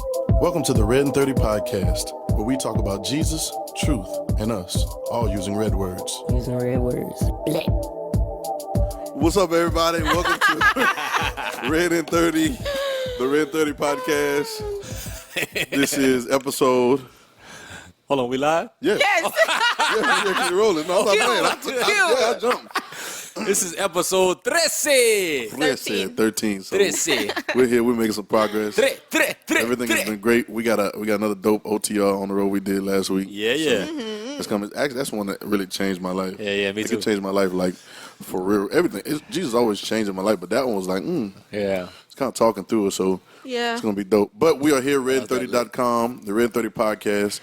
Welcome to the RedIn30 podcast, where we talk about Jesus, truth, and us, all using red words. Using red words. Black. What's up, everybody? Welcome to RedIn30, the RedIn30 podcast. This is episode... Hold on, we live? Yeah. Yes. Yeah, we're rolling. No, I'm saying. I jumped. This is episode 13. 13. So 13. we're here. We're making some progress. Tre. Everything has been great. We got another dope OTR on the road we did last week. Yeah. It's coming. Actually, that's one that really changed my life. Yeah, me too. It changed my life, like, for real. Everything. Jesus always changing my life, but that one was like, Yeah. It's kind of talking through it, so Yeah. it's going to be dope. But we are here, RedIn30.com, the RedIn30 podcast.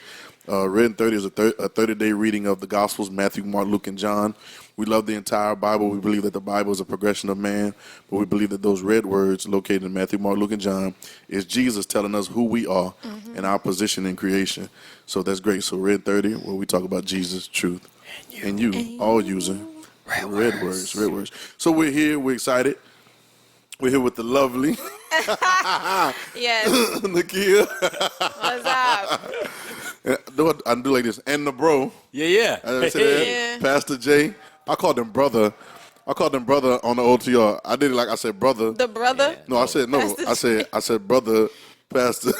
RedIn30 is a 30-day reading of the Gospels, Matthew, Mark, Luke, and John. We love the entire Bible. We believe that the Bible is a progression of man, but we believe that those red words located in Matthew, Mark, Luke, and John is Jesus telling us who we are and our position in creation. So that's great. So RedIn30, where we talk about Jesus, truth, and you all using red words. So we're here. We're excited. We're here with the lovely Yes. Nakia. What's up? I do like this. And the bro. Yeah. I say that. Yeah. Pastor J. I called him brother. On the OTR. I did it like I said brother. The brother? No, I said no. Pastor I said brother, pastor.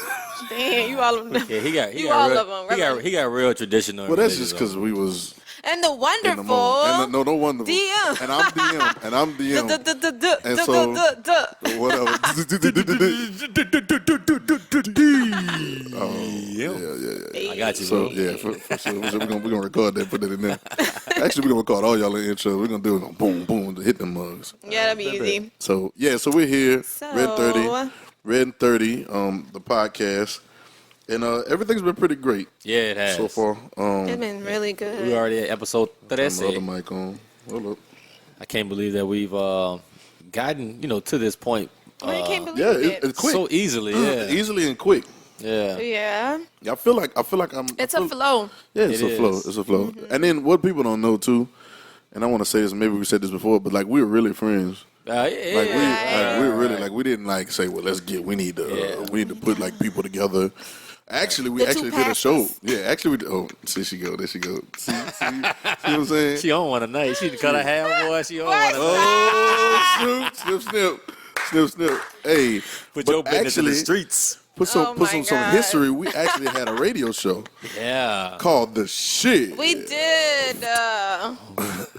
Damn, you all of them. Yeah, he got all real, of them. he got real traditional. Well, that's just because we was And the in the wonderful. moment. No wonderful. DM. And I'm DM. And so whatever. Yeah. I got you, So bro. yeah, for sure. We're gonna record that, put that in there. Actually, we're gonna record all y'all in the intro. We're gonna do it boom, boom, to hit them mugs. Yeah, that'd be easy. So yeah, so we're here, So- RedIn30, the podcast, and everything's been pretty great Yeah, it has. so far. It's been really good. We already at episode Turn the other 13. mic on. Hold up. I can't believe that we've gotten, to this point I can't believe Yeah, it. it's quick, so easily. Yeah. easily and quick. Yeah. Yeah. I feel like I'm. It's I a feel- flow. Yeah, it's It a flow. is. It's a flow. And then what people don't know too, and I want to say this. Maybe we said this before, but like we were really friends. Like we were really like we didn't like say, well, we need to put like people together. Actually, we The actually two did a show. pastors. Yeah, actually, there she go. See what I'm saying? She on one tonight. She cut her hair, boy. She on one tonight. Oh, snip. Hey, Put but your business in the actually, streets. Put some Oh my some God. history. We actually had a radio show Yeah. called The Shit We did.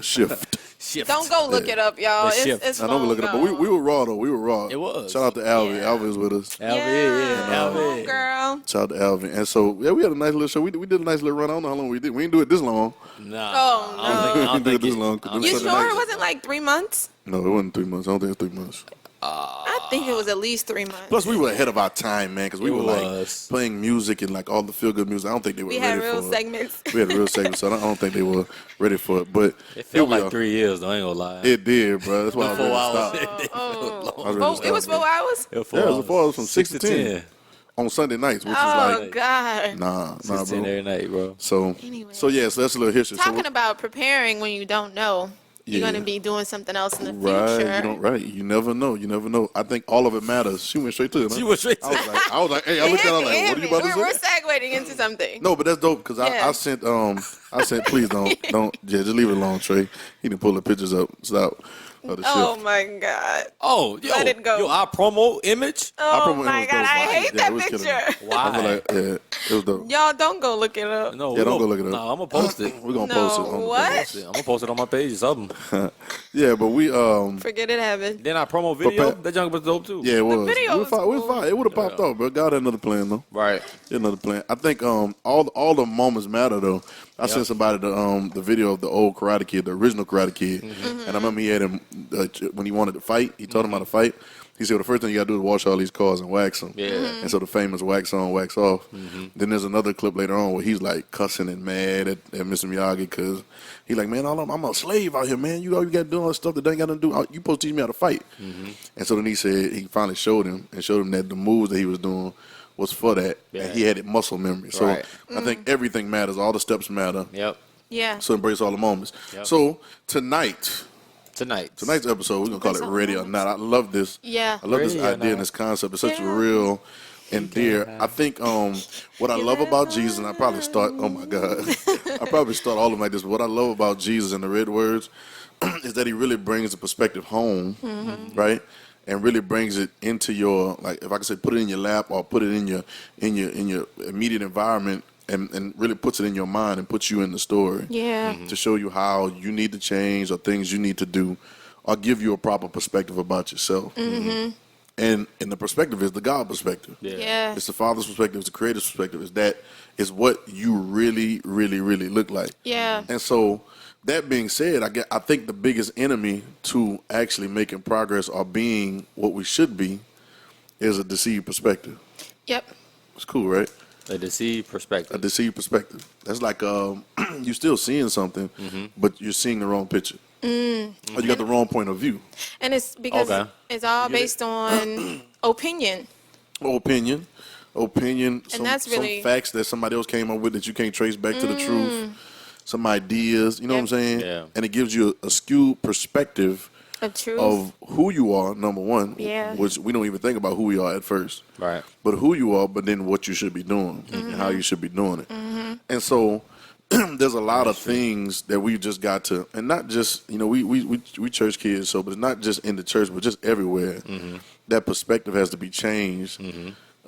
Shift. Shift. Don't go look it up, y'all. The shift. It's I know we're looking up, but we were raw though. We were raw. It was. Shout out to Alvin. Yeah. Alvin was with us. Alvin, Yeah. Alvin. Girl. Shout out to Alvin. And so yeah, we had a nice little show. We did a nice little run. I don't know how long we did. We didn't do it this long. Nah. Oh, no. I don't We didn't do it think this long. I don't You Sunday sure nights. it wasn't like 3 months? No, it wasn't 3 months. I don't think it was 3 months. I think it was at least 3 months. Plus, we were ahead of our time, man, because we It were was. like playing music and like all the feel good music. I don't think they were We ready had real for segments. it. We had a real segment, so I don't think they were ready for it. But It here felt we like are. 3 years, though. I ain't gonna lie. It did, bro. That's why I was 4 ready to hours. stop. Oh, I was ready to it was stop, 4 hours? It was Yeah, it was 4 hours from 6 to 10 on Sunday nights, which Oh, is like God. nah, 10 bro. every night, bro. So Anyway. so that's a little history. Talking so, about preparing when you don't know. You're Yeah. going to be doing something else in the Right, future. you never know. I think all of it matters. She went straight to it. Huh? She went straight to I was like, hey, I looked at her like, what are you about to We're say? segueing into something. No, but that's dope because Yeah. I sent please don't just leave it alone, Trey. He didn't pull the pictures up. Stop. Of the Oh, shift. my God. Oh, Let it go. our promo image. I Oh, promote my it was God. dope. I hate Yeah, that it was killing picture. me. Why? I feel like it was dope. Y'all don't go look it up. No, Yeah, don't go look it up. No, I'm gonna post it. We're gonna No, post it. On what? I'm gonna post it on my page or something. Yeah, but we Forget it happened. Then our promo video, Pat- that junk was dope too. yeah, it was. video We was fine. We cool. fine. It would have popped off, but God had another plan though. Right. He had another plan. I think all the moments matter though. I sent somebody the video of the old Karate Kid, the original Karate Kid, and I remember he had him when he wanted to fight. He taught him how to fight. He said, well, the first thing you got to do is wash all these cars and wax them. Yeah. And so the famous wax on, wax off. Then there's another clip later on where he's like cussing and mad at Mr. Miyagi because he's like, man, I'm a slave out here, man. You got to do all this stuff that they ain't got to do. You supposed to teach me how to fight. And so then he said, he finally showed him that the moves that he was doing was for that. Yeah. And he had it muscle memory. So Right. I think everything matters. All the steps matter. Yep. Yeah. So embrace all the moments. Yep. So tonight's episode, we're gonna call it Embrace all Ready the or Not. I love this. Yeah. I love this Ready or idea and Not. this concept. It's such a Yeah. real and dear. I think what I love about Jesus, and I probably start. Oh my God, I probably start all of them like this. But what I love about Jesus and the red words is that he really brings the perspective home, right? And really brings it into your, like, if I could say, put it in your lap or put it in your immediate environment, and really puts it in your mind and puts you in the story. Yeah. To show you how you need to change or things you need to do, or give you a proper perspective about yourself. And the perspective is the God perspective. Yeah. It's the Father's perspective. It's the Creator's perspective. It's that is what you really, really, really look like. Yeah. And so, that being said, I think the biggest enemy to actually making progress or being what we should be is a deceived perspective. Yep. It's cool, right? A deceived perspective. A deceived perspective. That's like you're still seeing something, but you're seeing the wrong picture. Or you got the wrong point of view. And it's because Okay. it's all based on opinion. Opinion, some, that's really- some facts that somebody else came up with that you can't trace back to the truth, some ideas, you know what I'm saying? Yeah. And it gives you a skewed perspective Of truth. of who you are, number one, Yeah. which we don't even think about who we are at first. Right. But who you are, but then what you should be doing and how you should be doing it. And so there's a lot of things that we just got to, and not just, we church kids, so, but it's not just in the church, but just everywhere. That perspective has to be changed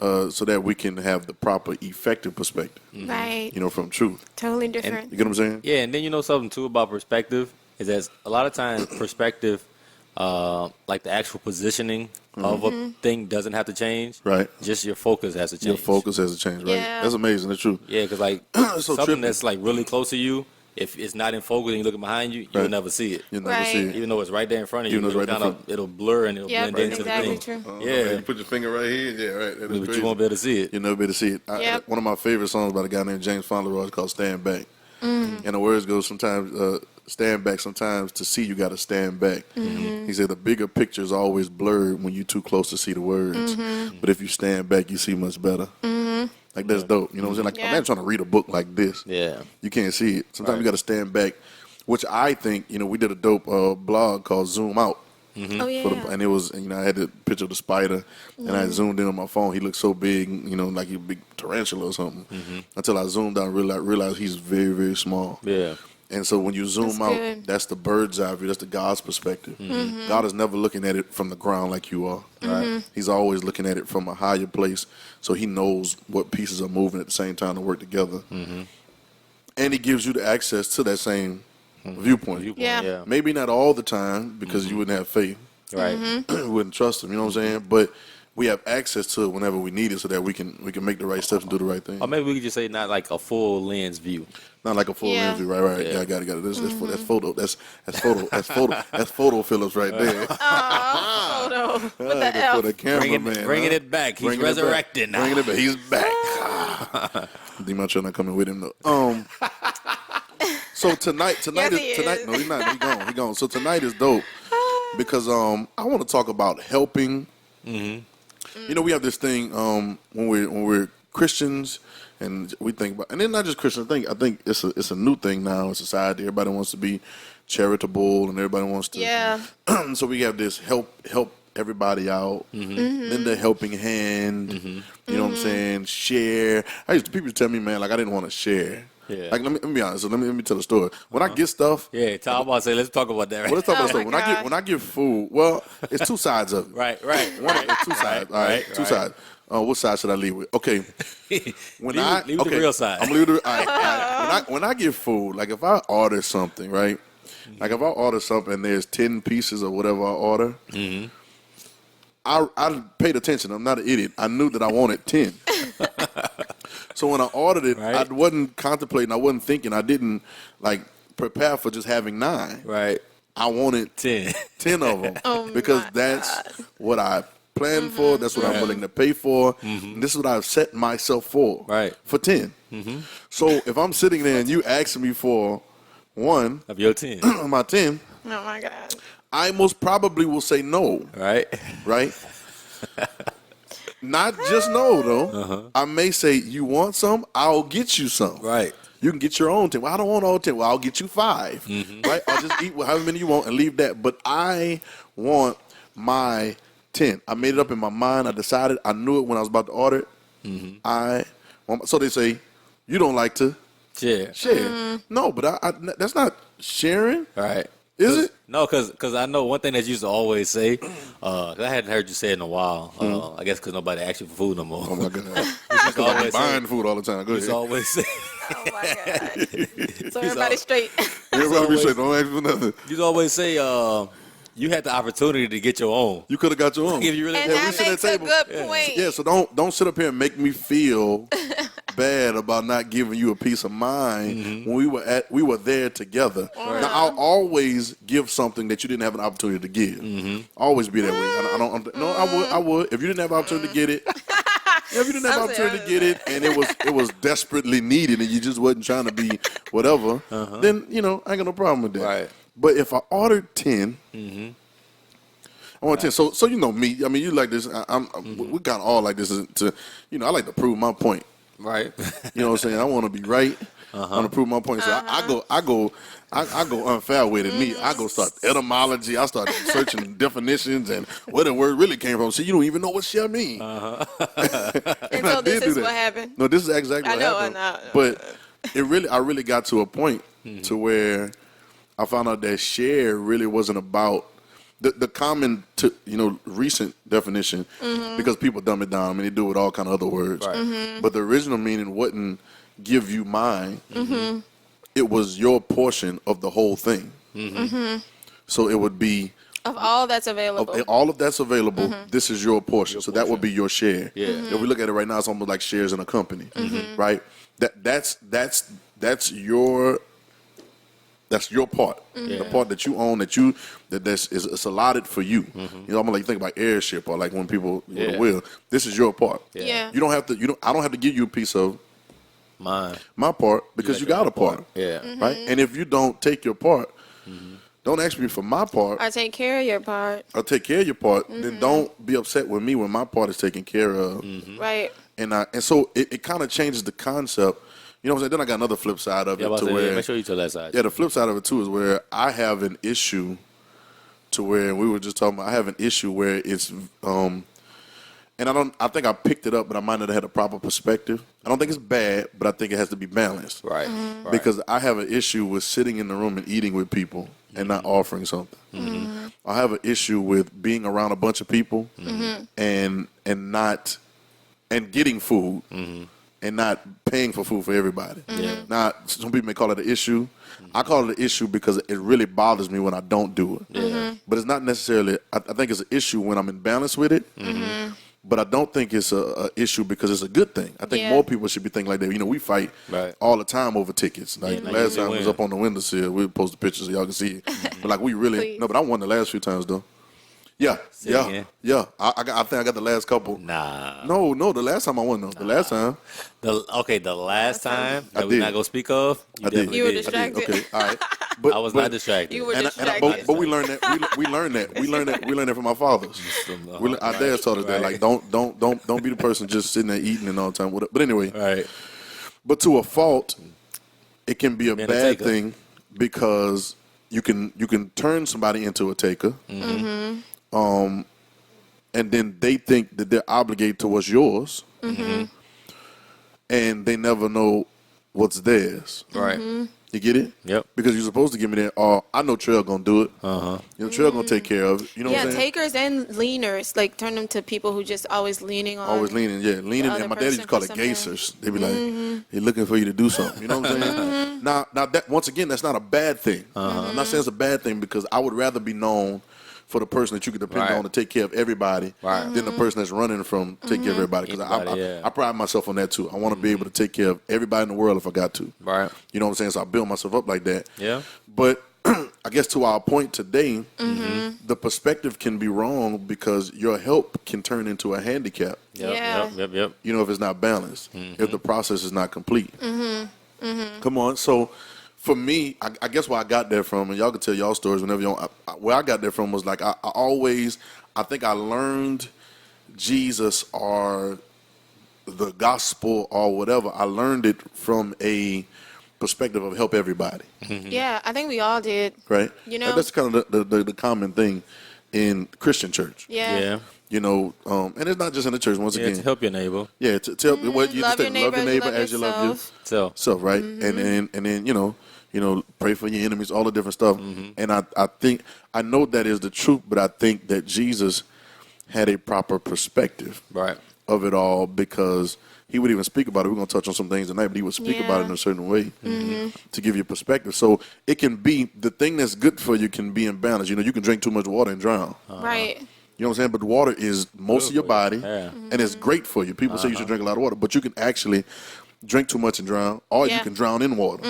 so that we can have the proper, effective perspective, Right. from truth. Totally different. You get what I'm saying? Yeah, and then something too about perspective is that a lot of times perspective, like the actual positioning of a thing doesn't have to change. Right. Just your focus has to change. Your focus has to change, right? Yeah. That's amazing. That's true. Yeah, because like So something tripping. that's like really close to you, if it's not in focus and you're looking behind you, you'll Right. never see it. You'll never Right. see it. Even though it's right there in front of you, Even though it's right there in it'll blur and it'll Yep, blend into exactly the thing. true. Yeah. You put your finger right here. Yeah, right. That is But crazy. you won't be able to see it. You'll never be able to see it. Yep. One of my favorite songs by a guy named James Fauntleroy is called "Stand Back," and the words go sometimes stand back. Sometimes to see you got to stand back. He said the bigger picture is always blurred when you're too close to see the words, but if you stand back, you see much better. Like that's dope. You know what I'm saying? Like Yeah. imagine trying to read a book like this. Yeah. You can't see it. Sometimes Right. you got to stand back, which I think we did a dope blog called Zoom Out. Oh, yeah. And it was, I had the picture of the spider, and I zoomed in on my phone. He looked so big, like a big tarantula or something. Until I zoomed out and realized he's very, very small. Yeah. And so when you zoom That's out, good. that's the bird's eye view. That's the God's perspective. God is never looking at it from the ground like you are. Right? He's always looking at it from a higher place, so he knows what pieces are moving at the same time to work together. And he gives you the access to that same viewpoint. Yeah. Maybe not all the time because you wouldn't have faith. Right. We wouldn't trust him. You know what I'm saying? But we have access to it whenever we need it, so that we can make the right steps and do the right thing. Or maybe we could just say not like a full lens view. Not like a full Yeah. lens view, right? Yeah. Yeah, I got it. That's photo. That's photo Phillips right there. Photo. With the For F. the cameraman. Bringing it back. He's Bringing it back. resurrected now. Bringing it back. He's back. D-Macho not coming with him though. So tonight, Yes, he is. no, he's not. He gone. So tonight is dope because I want to talk about helping. We have this thing when we're Christians, and we think about, and then not just Christians. I think it's a new thing now in society. Everybody wants to be charitable, and everybody wants to. Yeah. So we have this help everybody out. Then the helping hand. You know what I'm saying? Share. People tell me, man, like I didn't want to share. Yeah. Like let me be honest. So let me tell the story. When I get stuff, Yeah, Tom about to say, let's talk about that. Right? well, let's talk about Oh stuff. my gosh. When I get food, well, it's two sides of it. Right. It's two sides. All right, two sides. What side should I leave with? Okay. When Leave with the real side. I'm leaving the all right. When I get food, like if I order something, right? Like if I order something and there's 10 pieces or whatever I order, I paid attention. I'm not an idiot. I knew that I wanted 10. So when I ordered it, Right. I wasn't contemplating. I wasn't thinking. I didn't like prepare for just having 9. Right. I wanted 10. 10 of them Oh because my that's God. what I planned for. That's what I'm willing to pay for. And this is what I've set myself for. Right. For 10. So if I'm sitting there and you asking me for one Of your 10. of my 10, Oh, my God. I most probably will say no. Right. Right? Not just no though. I may say, you want some? I'll get you some. Right. You can get your own 10. Well, I don't want all 10. Well, I'll get you 5. Right? I'll just eat however many you want and leave that. But I want my 10. I made it up in my mind. I decided. I knew it when I was about to order it. So they say, you don't like to Share. No, but I that's not sharing. Right. Is it? No, because I know one thing that you used to always say, 'cause I hadn't heard you say it in a while. I guess because nobody asked you for food no more. Oh my God. You used to I'm always buying say, food all the time. Go you used to ahead. always say, Oh my God. So everybody straight. Everybody always- say, don't ask for nothing. you used to always say, you had the opportunity to get your own. You could have got your own. If you really And we that sit at makes a table. good point. Yeah, so don't sit up here and make me feel bad about not giving you a peace of mind when we were there together. Now I'll always give something that you didn't have an opportunity to give. Always be that way. I don't. No, I would. If you didn't have an opportunity to get it. If you didn't have an opportunity to get it and it was desperately needed and you just wasn't trying to be whatever, then I ain't got no problem with that. Right. But if I ordered 10. I want 10. So you know me. I mean, you like this. We kind of all like this. I like to prove my point. Right. You know what I'm saying? I want to be right. I want to prove my point. So I go unfair with it. Me, I go start etymology. I start searching definitions and where the word really came from. See, you don't even know what shit mean. And so this is what happened. No, this is exactly what happened. I know. But I really got to a point to where I found out that share really wasn't about the common, recent definition, because people dumb it down. I mean, they do it with all kind of other words. Right. But the original meaning wouldn't give you mine. It was your portion of the whole thing. So it would be Of all that's available. all of that's available. This is your portion. So that would be your share. Yeah. If we look at it right now, it's almost like shares in a company, right? That's your part. The part that you own, it's allotted for you. Almost like you think about airship or like when people with a will. This is your part. Yeah. You don't have to. I don't have to give you a piece of Mine. my part because you got a part. Yeah. Right. And if you don't take your part, don't ask me for my part. I take care of your part. I'll take care of your part. Then don't be upset with me when my part is taken care of. Right. And so it kind of changes the concept. You know what I'm saying? Then I got another flip side of it to where make sure you tell that side. the flip side of it too is where I have an issue to where we were just talking about. I have an issue where it's and I think I picked it up, but I might not have had a proper perspective. I don't think it's bad, but I think it has to be balanced. Right. Right. Because I have an issue with sitting in the room and eating with people and not offering something. I have an issue with being around a bunch of people and getting food. And not paying for food for everybody. Yeah. Now, some people may call it an issue. I call it an issue because it really bothers me when I don't do it. But it's not necessarily, I think it's an issue when I'm in balance with it. But I don't think it's a issue because it's a good thing. I think more people should be thinking like that. We fight all the time over tickets. Like last time I was up on the windowsill, we post the pictures so y'all can see it. But like we really, Please. no, but I won the last few times though. Yeah. I think I got the last couple. Nah. No, the last time I won though. The last time. The last time I that we're did. not gonna speak of, I did. definitely You were did. distracted. Okay, all right. But I was not distracted. You were And distracted. but we learned that. We learned that. We learned that from our fathers. Our dads taught us that. Like, don't be the person just sitting there eating and all the time. But anyway, Right. but to a fault, it can be a Being a bad taker. thing because you can turn somebody into a taker. And then they think that they're obligated to what's yours, and they never know what's theirs. Right. You get it? Yep. Because you're supposed to give me that. Oh, I know Trail gonna do it. Trail gonna take care of it. You know what Yeah, I'm saying? takers and leaners, like turn them to people who just always leaning on. Always leaning, leaning. other And my daddy used to call it person for gazers. They be like, "He looking for you to do something." You know what I'm saying? Now that once again, that's not a bad thing. I'm not saying it's a bad thing because I would rather be known for the person that you can depend Right. on to take care of everybody than the person that's running from take care of everybody. Because Anybody, I pride myself on that too. I want to be able to take care of everybody in the world if I got to. Right. You know what I'm saying? So I build myself up like that. Yeah. But I guess to our point today, the perspective can be wrong because your help can turn into a handicap. Yep. You know, if it's not balanced, if the process is not complete. Come on. So for me, I guess where I got that from, and y'all can tell y'all stories whenever you want. Where I got that from was like I think I learned Jesus or the gospel or whatever. I learned it from a perspective of help everybody. Yeah, I think we all did. Right? You know? That's kind of the common thing in Christian church. Yeah. and it's not just in the church. Once again, to help your neighbor. yeah, to help. What you Love just your love your neighbor as you love yourself. So, yourself, right? And then pray for your enemies, all the different stuff. And I think I know that is the truth, but I think that Jesus had a proper perspective right. of it all, because he would even speak about it. We're going to touch on some things tonight, but he would speak about it in a certain way to give you perspective. So it can be, the thing that's good for you can be in balance. You can drink too much water and drown. Right. You know what I'm saying? But water is most of your body, Yeah. and it's great for you. People say you should drink a lot of water, but you can actually drink too much and drown, or you Yeah. can drown in water.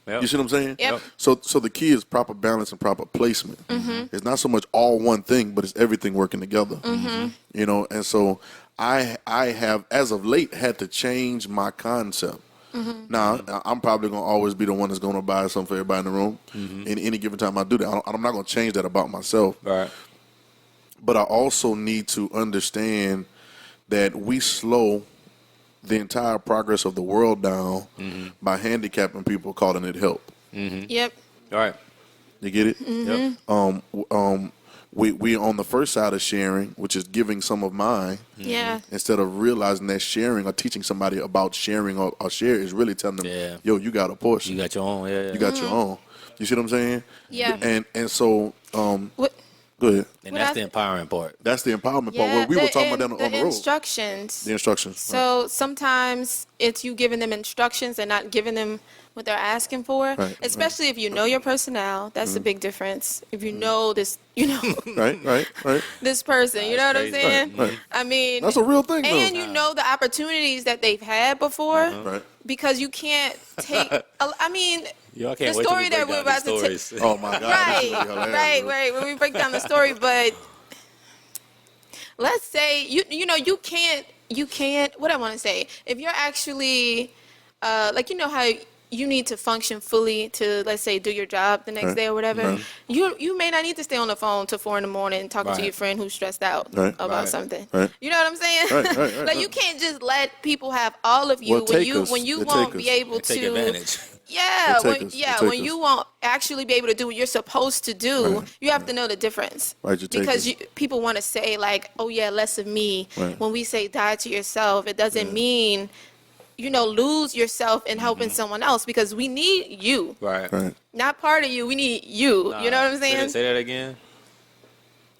Yep. You see what I'm saying? Yep. So the key is proper balance and proper placement. It's not so much all one thing, but it's everything working together. And so I have, as of late, had to change my concept. Now, I'm probably going to always be the one that's going to buy something for everybody in the room. In any given time I do that. I'm not going to change that about myself. Right. But I also need to understand that we slow the entire progress of the world down by handicapping people, calling it help. Yep. All right. You get it? Yep. We on the first side of sharing, which is giving some of mine, Yeah. instead of realizing that sharing or teaching somebody about sharing or share is really telling them, Yeah. yo, you got a portion. You got your own. Yeah. You got your own. You see what I'm saying? Yeah. And so, What? go ahead. And What that's I- the empowering part. That's the empowerment part. Yeah. Well, we were talking about that on the road. Instructions. The instructions. So sometimes it's you giving them instructions and not giving them what they're asking for. Right, Especially if you know your personnel, that's a big difference. If you know this, Right. this person, you know what I'm crazy. saying? Right. I mean, That's a real thing, though. and you know the opportunities that they've had before, Right. because you can't take. I mean, Y'all can't The wait story till that we we're break down about to these stories. Oh my God. right, this is hilarious, bro. right. When we break down the story, but let's say you can't. What I want to say, if you're actually how you need to function fully to, let's say, do your job the next Right. day or whatever. Right. You may not need to stay on the phone till 4 a.m. talking to Right. your friend who's stressed out Right. about Right. something. Right. You know what I'm saying? Right. Like you can't just let people have all of you Well, when take you us. when you They won't take be us. able Take to. advantage. Yeah, They take us. They take when you us. won't actually be able to do what you're supposed to do, Right. you have to know the difference. Right, you take Because us. people want to say like, oh yeah, less of me. Right. When we say die to yourself, it doesn't mean, lose yourself in helping someone else, because we need you. Right. Right. Not part of you, we need you. You know what I'm saying? Say that again.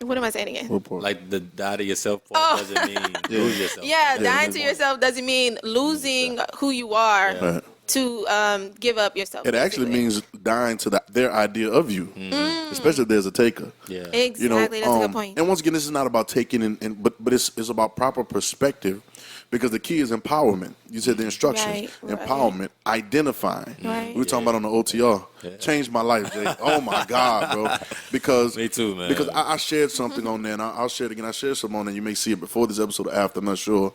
What am I saying again? What part? Like the die to yourself part doesn't mean lose yourself. Yeah, Yeah, dying to yourself doesn't mean losing who you are Yeah. Right. to give up yourself. It actually basically. means dying to their idea of you, especially if there's a taker. Yeah. Exactly, that's a good point. And once again, this is not about taking, but it's about proper perspective, because the key is empowerment. You said the instructions, Right. empowerment, identifying. Right. We were talking about on the OTR. Changed my life, Jay. Oh my God, bro. Because Me too, man. Because I shared something on there, and I'll share it again. I shared something on there. You may see it before this episode or after. I'm not sure.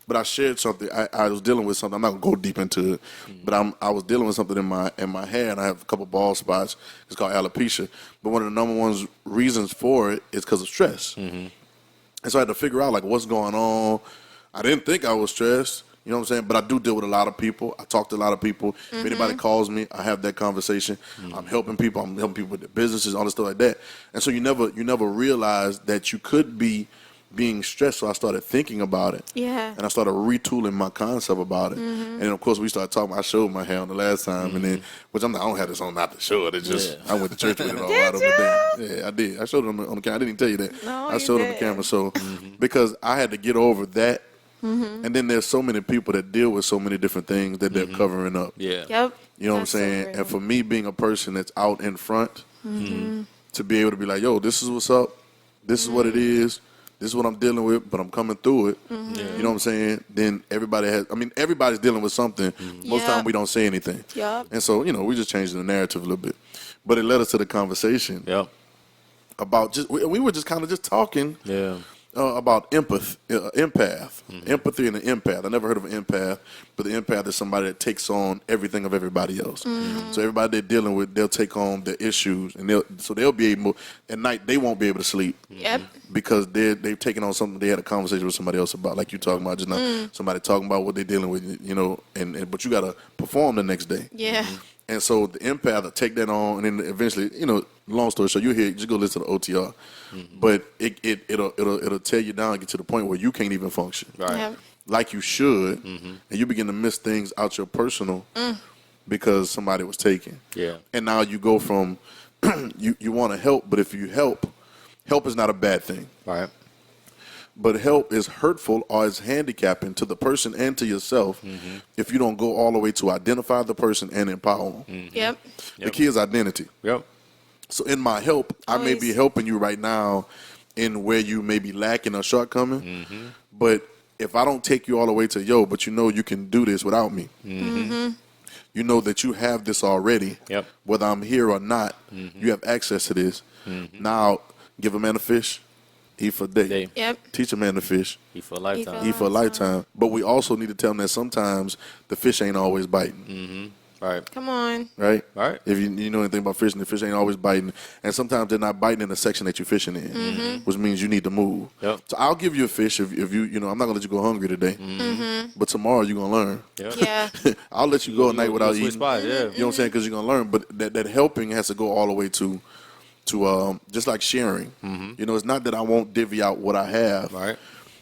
But I shared something. I was dealing with something. I'm not gonna go deep into it, but I was dealing with something in my hair, and I have a couple bald spots. It's called alopecia. But one of the number one reasons for it is because of stress. And so I had to figure out like what's going on. I didn't think I was stressed. You know what I'm saying? But I do deal with a lot of people. I talk to a lot of people. If anybody calls me, I have that conversation. I'm helping people. I'm helping people with their businesses, all this stuff like that. And so you never realize that you could be being stressed. So I started thinking about it. Yeah. And I started retooling my concept about it. And then, of course, we started talking. I showed my hair on the last time, and then, which I don't have this on not to show it. It's just, I went to church with it all right over there. Yeah, I did. I showed it on the camera. I didn't even tell you that. No, I you showed it on the did. camera. So, because I had to get over that. And then there's so many people that deal with so many different things that they're covering up. Yeah. Yep. You know That's what so I'm saying? real. And for me, being a person that's out in front, to be able to be like, yo, this is what's up. This is what it is. This is what I'm dealing with, but I'm coming through it. You know what I'm saying? Then everybody's dealing with something. Most Yeah. time we don't say anything. Yup. And so, we just changed the narrative a little bit. But it led us to the conversation Yep. about we were just kind of just talking Yeah. about empath. Empathy and an empath. I never heard of an empath, but the empath is somebody that takes on everything of everybody else. So everybody they're dealing with, they'll take on the issues, and they'll be able, at night they won't be able to sleep Yep. because they've taken on something they had a conversation with somebody else about, like you talking about just now. Somebody talking about what they're dealing with, and but you got to perform the next day. Yeah. And so the empath will take that on, and then eventually, long story short, you hear, just go listen to the OTR. But it'll tear you down and get to the point where you can't even function like you should, and you begin to miss things out your personal because somebody was taken. Yeah. And now you go from you want to help, but if you help is not a bad thing. Right. But help is hurtful or is handicapping to the person and to yourself if you don't go all the way to identify the person and empower them. Yep. The key is identity. Yep. So in my help, I may be helping you right now in where you may be lacking or shortcoming. But if I don't take you all the way to, but you can do this without me. You know that you have this already. Yep. Whether I'm here or not, you have access to this. Now, give a man a fish, eat for a day. Yep. Teach a man to fish, Eat for a lifetime. eat for a lifetime. But we also need to tell them that sometimes the fish ain't always biting. Right. Come on. Right? Right. If you know anything about fishing, the fish ain't always biting. And sometimes they're not biting in the section that you're fishing in, which means you need to move. Yep. So I'll give you a fish if you, I'm not going to let you go hungry today. But tomorrow you're going to learn. Yeah. I'll let you go a night without eating. Spot, yeah. You know what I'm saying? Because you're going to learn. But that helping has to go all the way to just like sharing. It's not that I won't divvy out what I have. Right.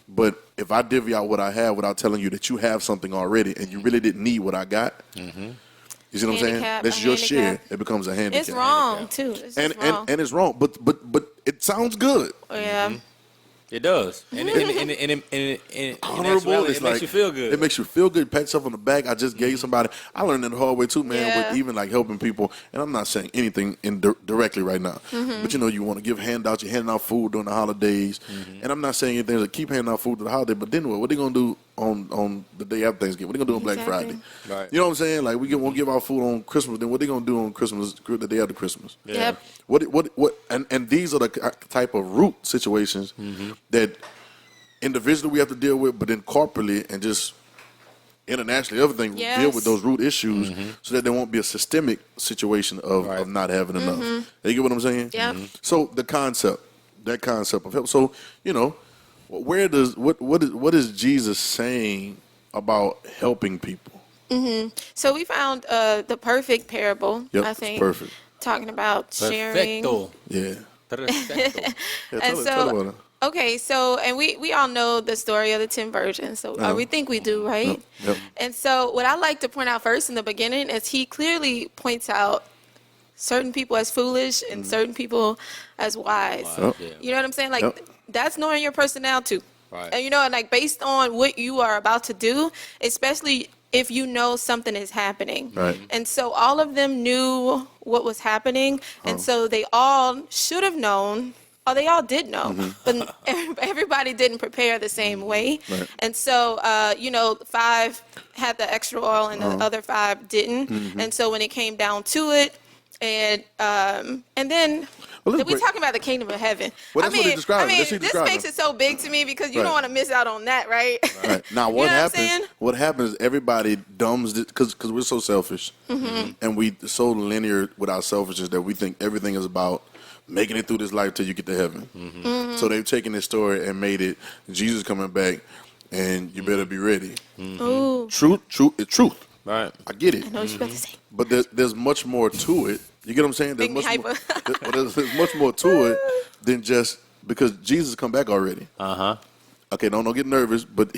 But if I divvy out what I have without telling you that you have something already and you really didn't need what I got, you see what I'm saying? Handicap, That's a your handicap. share. It becomes a handicap. It's wrong too. It's And, just wrong. and it's wrong. But it sounds good. Yeah. It does. And in Honorable. actuality, It's it like, makes you feel good. It makes you feel good. Pat yourself on the back. I just gave somebody. I learned it the hard way too, man. Yeah. With even like helping people. And I'm not saying anything directly right now. But you want to give handouts. You're handing out food during the holidays. And I'm not saying anything like keep handing out food to the holiday. But then what are they gonna do on the day after Thanksgiving? What are they gonna do on Black Friday? Right. You know what I'm saying? Like won't give out food on Christmas. Then what are they gonna do on Christmas? The day after Christmas? Yeah. Yep. What? And these are the type of root situations that individually we have to deal with, but then corporately and just internationally, everything deal with those root issues so that there won't be a systemic situation of not having enough. You get what I'm saying? Yeah. So that concept of help. So what is Jesus saying about helping people? So we found the perfect parable. Yep, I it's think perfect. talking about sharing. Perfecto. Yeah. Perfecto. Yeah, And tell about it. Okay, so and we all know the story of the 10 virgins. So we think we do, right? Yep. And so what I like to point out first in the beginning is he clearly points out certain people as foolish and certain people as wise. Yep. Yeah. You know what I'm saying? Like Yep. that's knowing your personnel too. Right. And and like based on what you are about to do, especially if you know something is happening. Right. And so all of them knew what was happening, and so they all should have known. Oh, they all did know, but everybody didn't prepare the same way. Right. And so, 5 had the extra oil and the other 5 didn't. And so when it came down to it, and then Well, let's we break- talking about the kingdom of heaven. Well, that's what he described. I mean, That's what he this described makes it. it so big to me because you Right. don't want to miss out on that, right? Right. Now, You what know what I'm happens? saying? What happens? Everybody dumbs it because we're so selfish, and we so linear with our selfishness that we think everything is about making it through this life till you get to heaven. So they've taken this story and made it Jesus coming back, and you better be ready. Ooh, Truth, it's truth. Right. I get it, I know what you're about to say. but there's much more to it. You get what I'm saying? There's Make me much more. hyper. There's much more to it than just because Jesus come back already. Okay, don't get nervous, but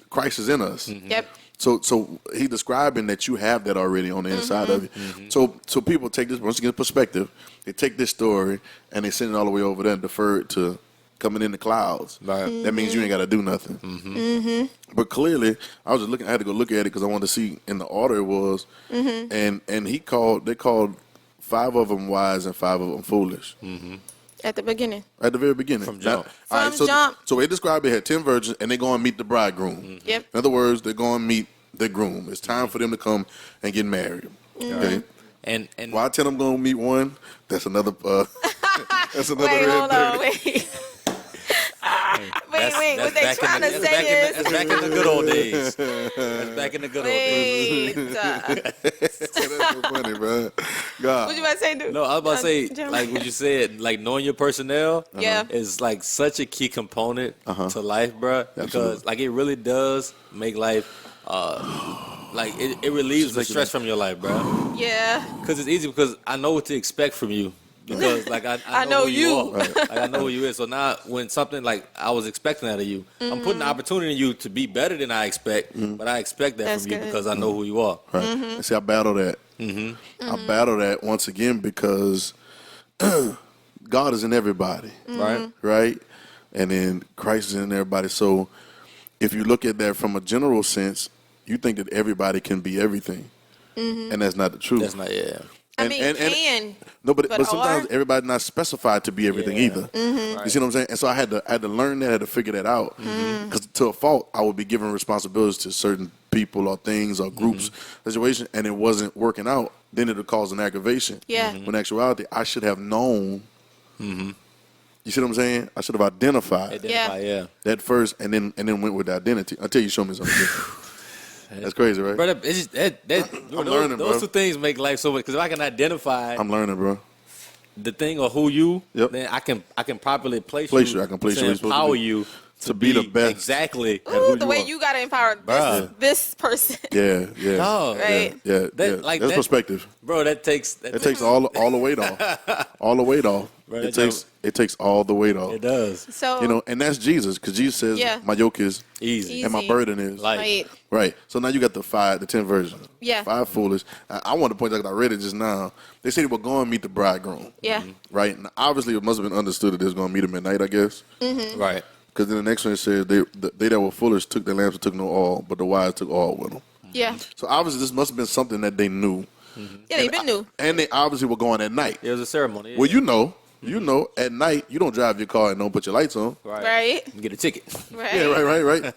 Christ is in us. Yep. So he describing that you have that already on the inside of you. So people take this once again perspective. They take this story and they send it all the way over there and defer it to coming in the clouds. Right. That means you ain't got to do nothing. But clearly, I had to go look at it because I wanted to see in the order it was. And they called 5 of them wise and 5 of them foolish. At the beginning. At the very beginning. From jump. From jump. So they described it had 10 virgins and they go and meet the bridegroom. Yep. In other words, they're going to meet the groom. It's time for them to come and get married. Okay. And Why 10 of them going to meet one? That's another. That's another. Wait, red hold thing. on, wait. Wait, what they back in trying the- to that's say is... That's back in the good old days. That's back in the good old days. Wait. That's so funny, bro. God. What you about to say, dude? No, I was about to say, Jim? like what you said, like knowing your personnel Yeah. is like such a key component to life, bruh. Because Absolutely. like it really does make life like it relieves the stress from your life, bro. Yeah. Because it's easy because I know what to expect from you. Because like I I know know who you you. are. Like I know who you is. So now when something like I was expecting out of you, I'm putting the opportunity in you to be better than I expect. But I expect that That's from you good. because I know who you are. Right. And see, I battle that. I battle that once again because God is in everybody, Right? right? And then Christ is in everybody. So if you look at that from a general sense, you think that everybody can be everything, and that's not the truth. That's not I mean, can. No, but But sometimes are? everybody's not specified to be everything Yeah. either. You see what I'm saying? And so I had to learn that, I had to figure that out. Because to a fault, I would be giving responsibilities to certain people or things or groups, situations, and it wasn't working out. Then it would cause an aggravation. Yeah. When in actuality, I should have known. You see what I'm saying? I should have identified Identify, yeah. that first, and then went with the identity until you show me something different. That's crazy, right? Brother, it's just learning, those bro. two things make life so much. Because if I can identify I'm learning, bro. the thing or who you, Yep. then I can properly place Place you. you. I can place to you where you're supposed to empower be. you To be the best. Exactly. Ooh, the way are. you got to empower Bruh. this person. Yeah, yeah. Dog. Right. Yeah, That- yeah. like That's that- perspective. Bro, that takes It takes all the weight off. All the weight off. Right, It takes all the weight off. it does. So, You know, and that's Jesus, because Jesus says, Yeah. "My yoke is Easy. Easy. and my burden is." Like- right. Right. So now you got the 10 version. Yeah. 5 foolish. I want to point out, 'cause I read it just now. They said they were going to meet the bridegroom. Yeah. Right. And obviously, it must have been understood that they was going to meet him at night, I guess. Right. Because then the next one it says they that were foolish took their lamps and took no oil, but the wise took oil with them. Yeah. So obviously, this must have been something that they knew. Yeah, they've been new. And they obviously were going at night. It was a ceremony. Well, you know, at night you don't drive your car and don't put your lights on. Right. You get a ticket. Right. Yeah, right.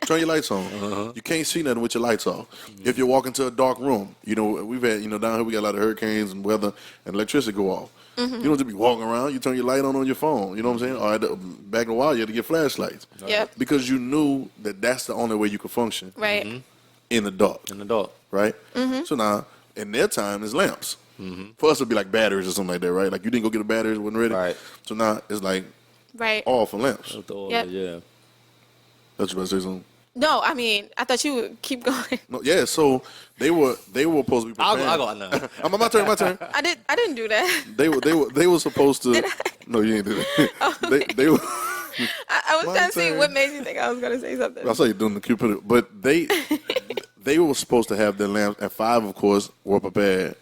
Turn your lights on. You can't see nothing with your lights off. If you walk into a dark room, you know, we've had, down here we got a lot of hurricanes and weather and electricity go off. You don't just be walking around. You turn your light on your phone. You know what I'm saying? Or back in a while, you had to get flashlights. Yep. Because you knew that that's the only way you could function Right. in the dark. An adult. Right? So now, in their time, it's lamps. For us, it'd be like batteries or something like that, right? Like you didn't go get the batteries, wasn't ready. Right. So now it's like Right. all for lamps. With the oil, Yep. Yeah. That's what I say something. No, I mean, I thought you would keep going. No, yeah, so they were supposed to be preparing. I'll go. No. My turn. I didn't do that. They were supposed to. No, you ain't do that. They were. I was My trying to see turn. what made you think I was gonna say something. I saw you doing the Cupid, but they were supposed to have their lamps, and 5, of course, were prepared,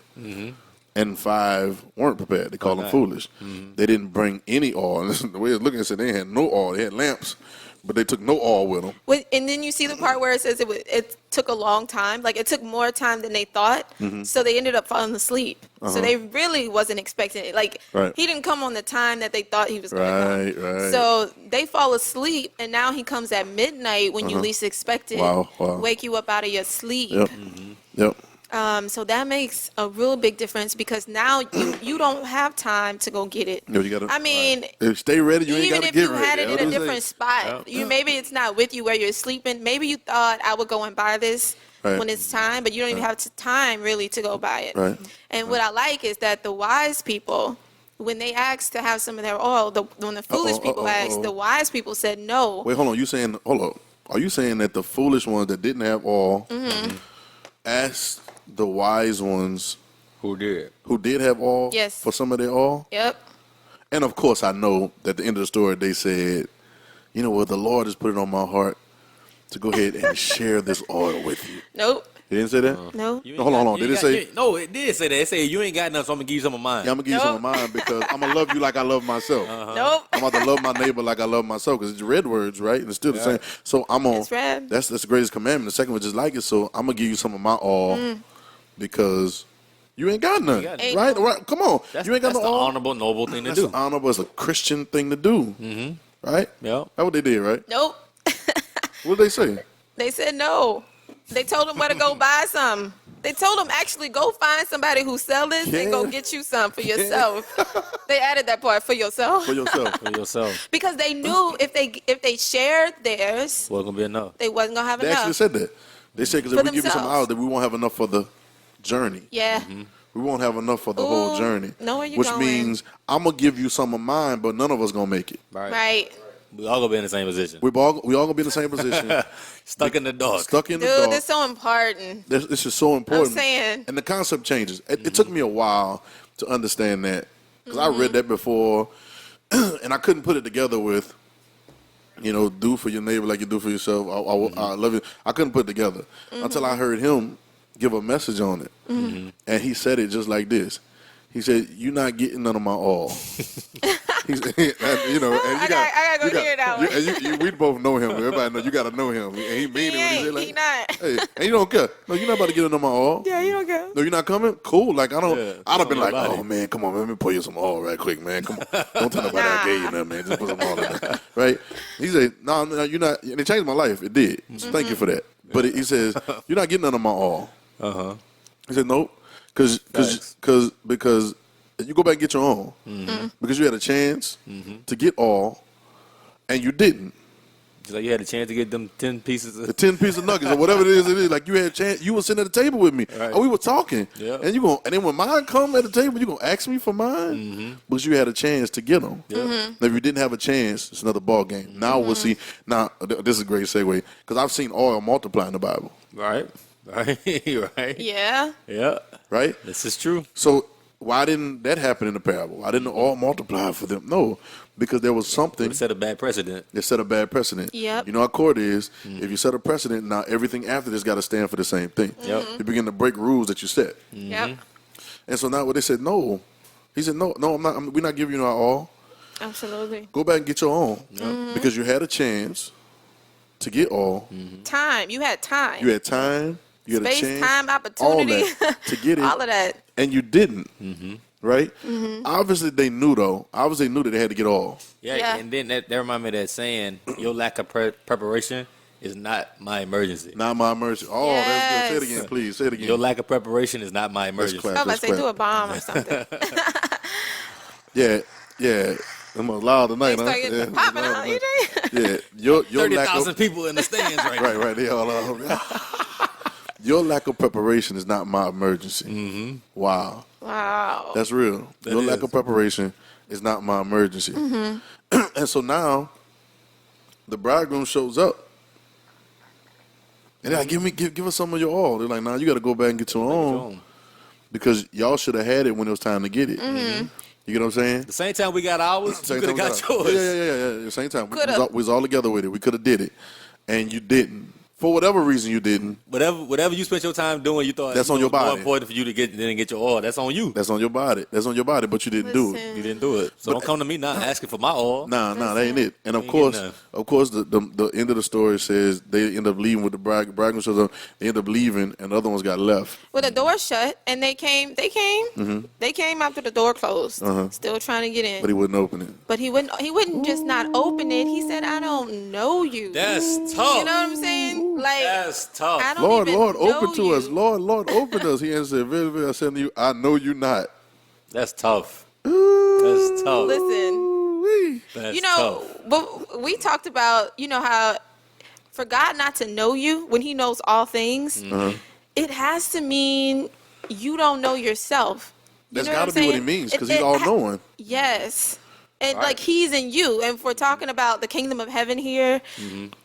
and 5 weren't prepared. They called them not? foolish. They didn't bring any oil. The way it's looking, it said they had no oil. They had lamps, but they took no oil with them. And then you see the part where it says it took a long time. Like it took more time than they thought. So they ended up falling asleep. So they really wasn't expecting it. Like Right. he didn't come on the time that they thought he was going to come. Right. So they fall asleep, and now he comes at midnight when you least expect it. Wow. Wake you up out of your sleep. Yep. Yep. So that makes a real big difference because now you don't have time to go get it. You know, you gotta. I mean, If stay ready, you ain't even got to if get you ready. had it That's in a what I'm different saying. spot, maybe it's not with you where you're sleeping. Maybe you thought I would go and buy this Right. when it's time, but you don't even have time really to go buy it. Right. And what I like is that the wise people, when they asked to have some of their oil, when the foolish people asked, the wise people said no. Wait, hold on. Hold on. Are you saying that the foolish ones that didn't have oil asked the wise ones Who did? who did have oil Yes. for some of their oil? Yep. And of course, I know that at the end of the story, they said, you know what, the Lord has put it on my heart to go ahead and share this oil with you. Nope. He didn't say that? No. You No, ain't hold on, got- hold on. you Did ain't it got- say- you- No, it did say that. It said you ain't got nothing, so I'm gonna give you some of mine. Yeah, I'm going to give you some of mine because I'm going to love you like I love myself. Nope. I'm about to love my neighbor like I love myself because it's red words, right? And it's still the same. So I'm on. It's red. That's the greatest commandment. The second one just like it. So I'm going to give you some of my all because you ain't got none, got none. right? Right? Come on. That's, you ain't got that's no the all. honorable, noble thing to That's do. honorable. It's a Christian thing to do, right? Yep. That's what they did, right? Nope. What did they say? They said no. They told him where to go buy some. They told him actually go find somebody who sell this and go Yeah. get you some for yourself. They added that part for yourself For yourself. For yourself. because they knew if they shared theirs, Wasn't gonna be enough. they wasn't gonna have They actually enough. said that. They said because For if we give you some themselves. out, then we won't have enough for the journey. Yeah. We won't have enough for the whole Ooh, journey. know where you which going. means I'm gonna give you some of mine, but none of us gonna make it. Right. Right. We all gonna be in the same position. We all gonna be in the same position. Stuck in the dark. Stuck in the Dude, dark. that's so important. This is so important. I'm saying. And the concept changes. It took me a while to understand that because I read that before, and I couldn't put it together with, do for your neighbor like you do for yourself. I love you. I couldn't put it together until I heard him give a message on it, and he said it just like this. He said, "You're not getting none of my all." He's, and, I gotta go hear that one. We both know him. Everybody know you got to know him. And he mean it when he say like, he not. "Hey, and you don't care. No, you're not about to get none of my all." Yeah, you don't care. No, you're not coming? Cool. Like, I'd have been like, nobody. "Oh, man, come on, man. Let me pour you some all right quick, man. Come on. Don't tell nobody I gave you nothing, man. Just put some all in there." Right? He said, no, you're not. And it changed my life. It did. So thank you for that. But he says, "You're not getting none of my all." Uh-huh. He said, "Nope. Because you go back and get your own. Because you had a chance to get all, and you didn't. Just like you had a chance to get them 10 pieces The of 10 piece of nuggets or whatever it is. Like you had a chance. You were sitting at the table with me. Right. We were talking. Yeah. And then when mine come at the table, you gonna ask me for mine because you had a chance to get them. Yeah. Now, if you didn't have a chance, it's another ball game. Now we'll see. Now this is a great segue because I've seen oil multiply in the Bible. Right. Right. Right. Yeah. Yeah. Right. This is true. So why didn't that happen in the parable? Why didn't all multiply for them? No, because there was something Would set a bad precedent. that set a bad precedent. Yep. You know how court is. If you set a precedent, now everything after this got to stand for the same thing. Yep. You begin to break rules that you set. Yep. And so now what they said, no. He said, no, I'm not. We're not giving you our all. Absolutely. Go back and get your own because you had a chance to get all. Time. You had time. You had time. You had Space, a chance. time, opportunity. All that to get it. All of that. And you didn't. Right? Obviously, they knew, though. Obviously, they knew that they had to get all. Yeah, Yeah. and then that reminded me of that saying, your lack of preparation is not my emergency. Not my emergency. Oh, that's good. Say it Yes. again, please. Say it again. Your lack of preparation is not my emergency. clap. I was about to say, That's do a bomb or something. Yeah. I'm loud tonight, huh? Start getting popping loud out, you tonight. think? Yeah. Your lack 30,000 of people in the stands right now. right. They all Your lack of preparation is not my emergency. Wow. Wow. That's real. That Your lack is. of preparation is not my emergency. And so now, the bridegroom shows up. And they're like, give us some of your all. They're like, nah, you got to go back and get your own. Because y'all should have had it when it was time to get it. You get what I'm saying? The same time we got ours, you Same could have time got we yours. Yeah. The same time. We Coulda. was all together with it. We could have did it. And you didn't. For whatever reason, you didn't. Whatever you spent your time doing, you thought That's it on your was more body. important for you to get your oil. That's on you. That's on your body. But you didn't do it. Listen. You didn't do it. So don't come to me not asking for my oil. Nah, that ain't it. And of ain't course, getting the end of the story says they end up leaving with the bridegroom shows up. They end up leaving, and the other ones got left. With the door shut, and they came after the door closed, still trying to get in. But he wouldn't open it. But he wouldn't just not open it. He said, "I don't know you." That's tough. You know what I'm saying? Like, That's tough. I don't Lord, even Lord, know open to you. us. Lord, open us. He answered, very, very, I said to you, I know you not. That's tough. That's tough. Listen, Ooh-wee. That's but we talked about, how for God not to know you when he knows all things, it has to mean you don't know yourself. That's know got to be what he means because he's all knowing. Yes. And Right. like he's in you. And if we're talking about the kingdom of heaven here,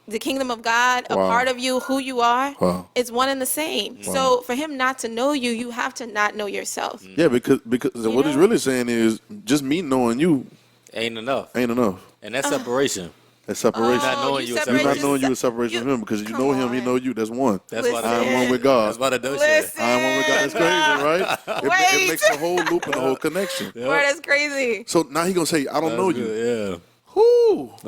the kingdom of God, a Wow. part of you, who you are, Wow. it's one and the same. So for him not to know you, you have to not know yourself. Yeah, because what he's know? really saying is just me knowing you Ain't enough. ain't enough. And that's separation. That's separation. Not knowing you is separate You're not separation. knowing you is separation from him because you come know him, he on. know you. That's one. That's why I am one with God. That's why the does Listen. I am one with God. That's crazy, right? It Wait. makes the whole loop and the whole connection. Yep. Boy, that's crazy. So now he gonna say, I don't know you. Yeah. Whoo! What?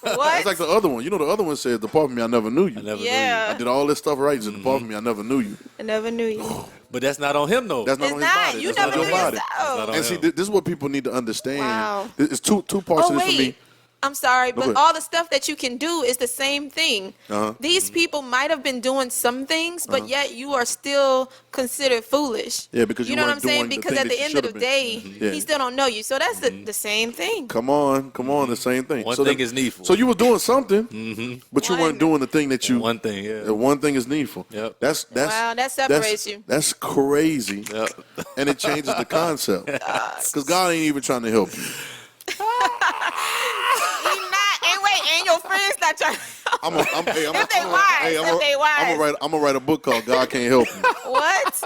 That's like the other one. You know, the other one says, depart from me, I never knew you. I never Yeah. I did all this stuff right. So depart from me, I never knew you. I never knew you. knew. But that's not on him though. That's not It's on his not. body. You That's never not knew your body. That's yourself. not on And see, him. this is what people need to understand. Wow. It's two parts Oh, of this for me. wait. I'm sorry, but ahead. all the stuff that you can do is the same thing. These people might have been doing some things, but yet you are still considered foolish. Yeah, because you know what I'm weren't saying? doing the Because thing at that the you end of the should have been. day, Yeah. he still don't know you. So that's the same thing. Come on, the same thing. One So thing that- is needful. So you were doing something, but you One. weren't doing the thing that you. One thing, yeah. The one thing is needful. Yep. That's Wow, that separates you. That's crazy, Yep. and it changes the concept because God ain't even trying to help you. He not. And not trying to help. If they wise. I'm gonna write a book called God Can't Help You. What?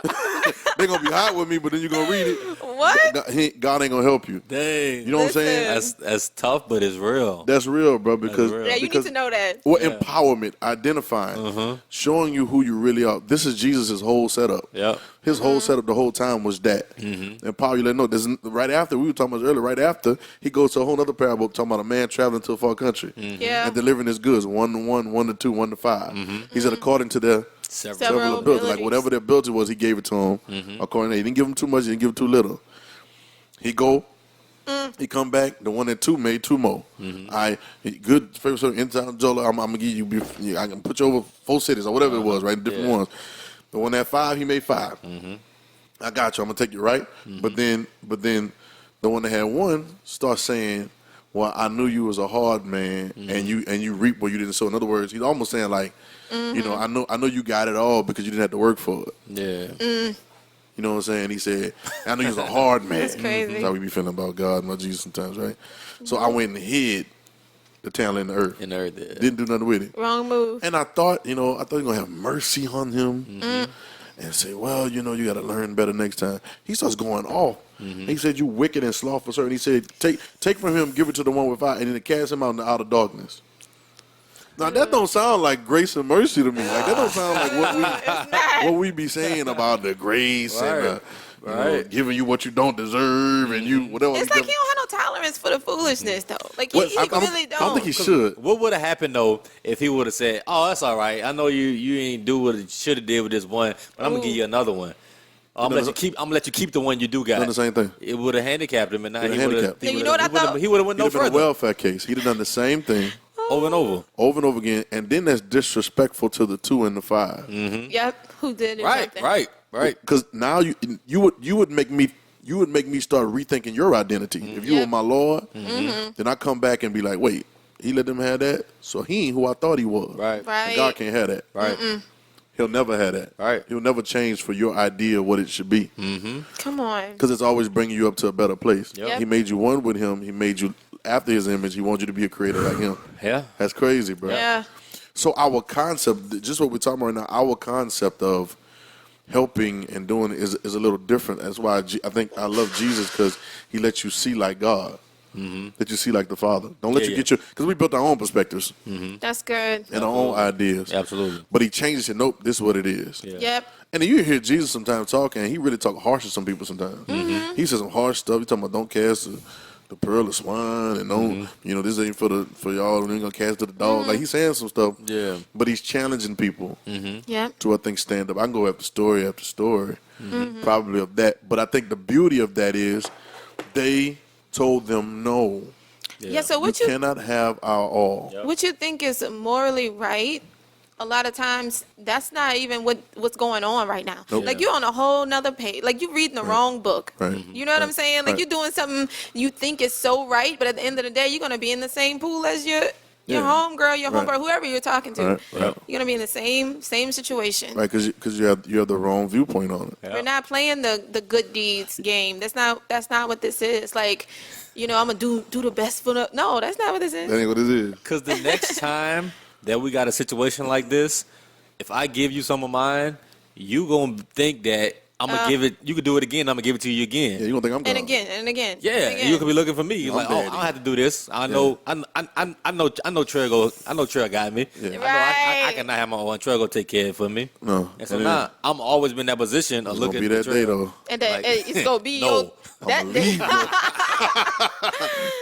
They're gonna be hot with me, but then you're gonna read it. What? God ain't gonna help you. Dang. You know what I'm saying? That's tough, but it's real. That's real, bro. Because real. Yeah, you need to know that. What empowerment, identifying, showing you who you really are. This is Jesus' whole setup. Yep. His whole setup the whole time was that. Empower you. Let know. Right after, we were talking about earlier, right after, he goes to a whole other parable talking about a man traveling to a far country Yeah. and delivering his goods, 1 to 1, 1 to 2, 1 to 5. He said according to their several abilities. Like whatever their ability was, he gave it to him. According to, he didn't give him too much, he didn't give him too little. He go, he come back, the 1 and 2 made 2 more. Good, favorite in town, Joel, I'm gonna give you, I can put you over 4 cities or whatever it was, right? Different ones. The one at 5, he made 5. I got you. I'm gonna take you right. But then the one that had 1 starts saying, "Well, I knew you was a hard man, and you reap what you didn't sow." In other words, he's almost saying like, you know, I know you got it all because you didn't have to work for it. Yeah. You know what I'm saying? He said, "I knew you was a hard man." That's crazy. That's how we be feeling about God and about Jesus sometimes, right? So I went and hid the talent in the earth. Didn't do nothing with it. Wrong move. And I thought he was gonna have mercy on him and say, well, you got to learn better next time. He starts going off. He said, "You wicked and slothful servant." He said, take from him, give it to the one without, and then cast him out in the outer darkness. Now that don't sound like grace and mercy to me. Like that don't sound like what we be saying about the grace and giving you what you don't deserve and you whatever. It's like he don't have no tolerance for the foolishness though. Like he really don't. I don't think he should. What would have happened though if he would have said, "Oh, that's all right. I know you ain't do what you should have did with this one, but I'm gonna give you another one. I'm gonna let you keep the one you do got." Done the same thing. It would have handicapped him, and now he would have. You know what I thought? He would have went no He'd have been further. a welfare case. He'd have done the same thing Over and over. over and over again, and then that's disrespectful to the 2 and the 5. Yep. Who did it? Right. Because now you would make me start rethinking your identity. If you were my Lord, then I come back and be like, wait, he let them have that, so he ain't who I thought he was. Right. And God can't have that. Right. He'll never have that. Right. He'll never change for your idea of what it should be. Come on. Because it's always bringing you up to a better place. Yep. He made you one with him. He made you after his image. He wants you to be a creator like him. Yeah. That's crazy, bro. Yeah. So our concept, just what we're talking about right now, our concept of helping and doing is a little different. That's why I think I love Jesus, because he lets you see like God. Let you see like the Father. Don't let you get your, because we built our own perspectives That's good. and our own ideas. Absolutely. But he changes it. Nope, this is what it is. Yeah. Yep. And then you hear Jesus sometimes talking, and he really talk harsh to some people sometimes. He says some harsh stuff. He talking about don't cast the pearl of swine, and don't, this ain't for y'all, and ain't gonna cast to the dog. Like he's saying some stuff. Yeah. But he's challenging people Yep. to, I think, stand up. I can go after story after story, probably of that. But I think the beauty of that is they told them no. Yeah. So You what you cannot have our all. what you think is morally right? A lot of times that's not even what's going on right now. Nope. Like you're on a whole nother page. Like you're reading the wrong book. Right. You know what I'm saying? Like Right. you're doing something you think is so right, but at the end of the day, you're gonna be in the same pool as your homegirl, your Right. homeboy, whoever you're talking to. Right. You're gonna be in the same situation. Right, because you have the wrong viewpoint on it. We're not playing the good deeds game. That's not what this is. Like, I'm gonna do the best for the. No, that's not what this is. That ain't what it is. Because the next time that we got a situation like this, if I give you some of mine, you gonna think that I'm gonna give it. You could do it again. I'm gonna give it to you again. Yeah, you gonna think I'm And gone. again and again. Yeah, and again. you could be looking for me. You're I'm like, bad I at don't have to do this. I know, I know Trail got me. Yeah. I know I Right. cannot have my own. Trail go take care of it for me. No. And so And now I'm always been in that position of It's gonna looking be at that day though. And that, Like, it's gonna be no. your that day.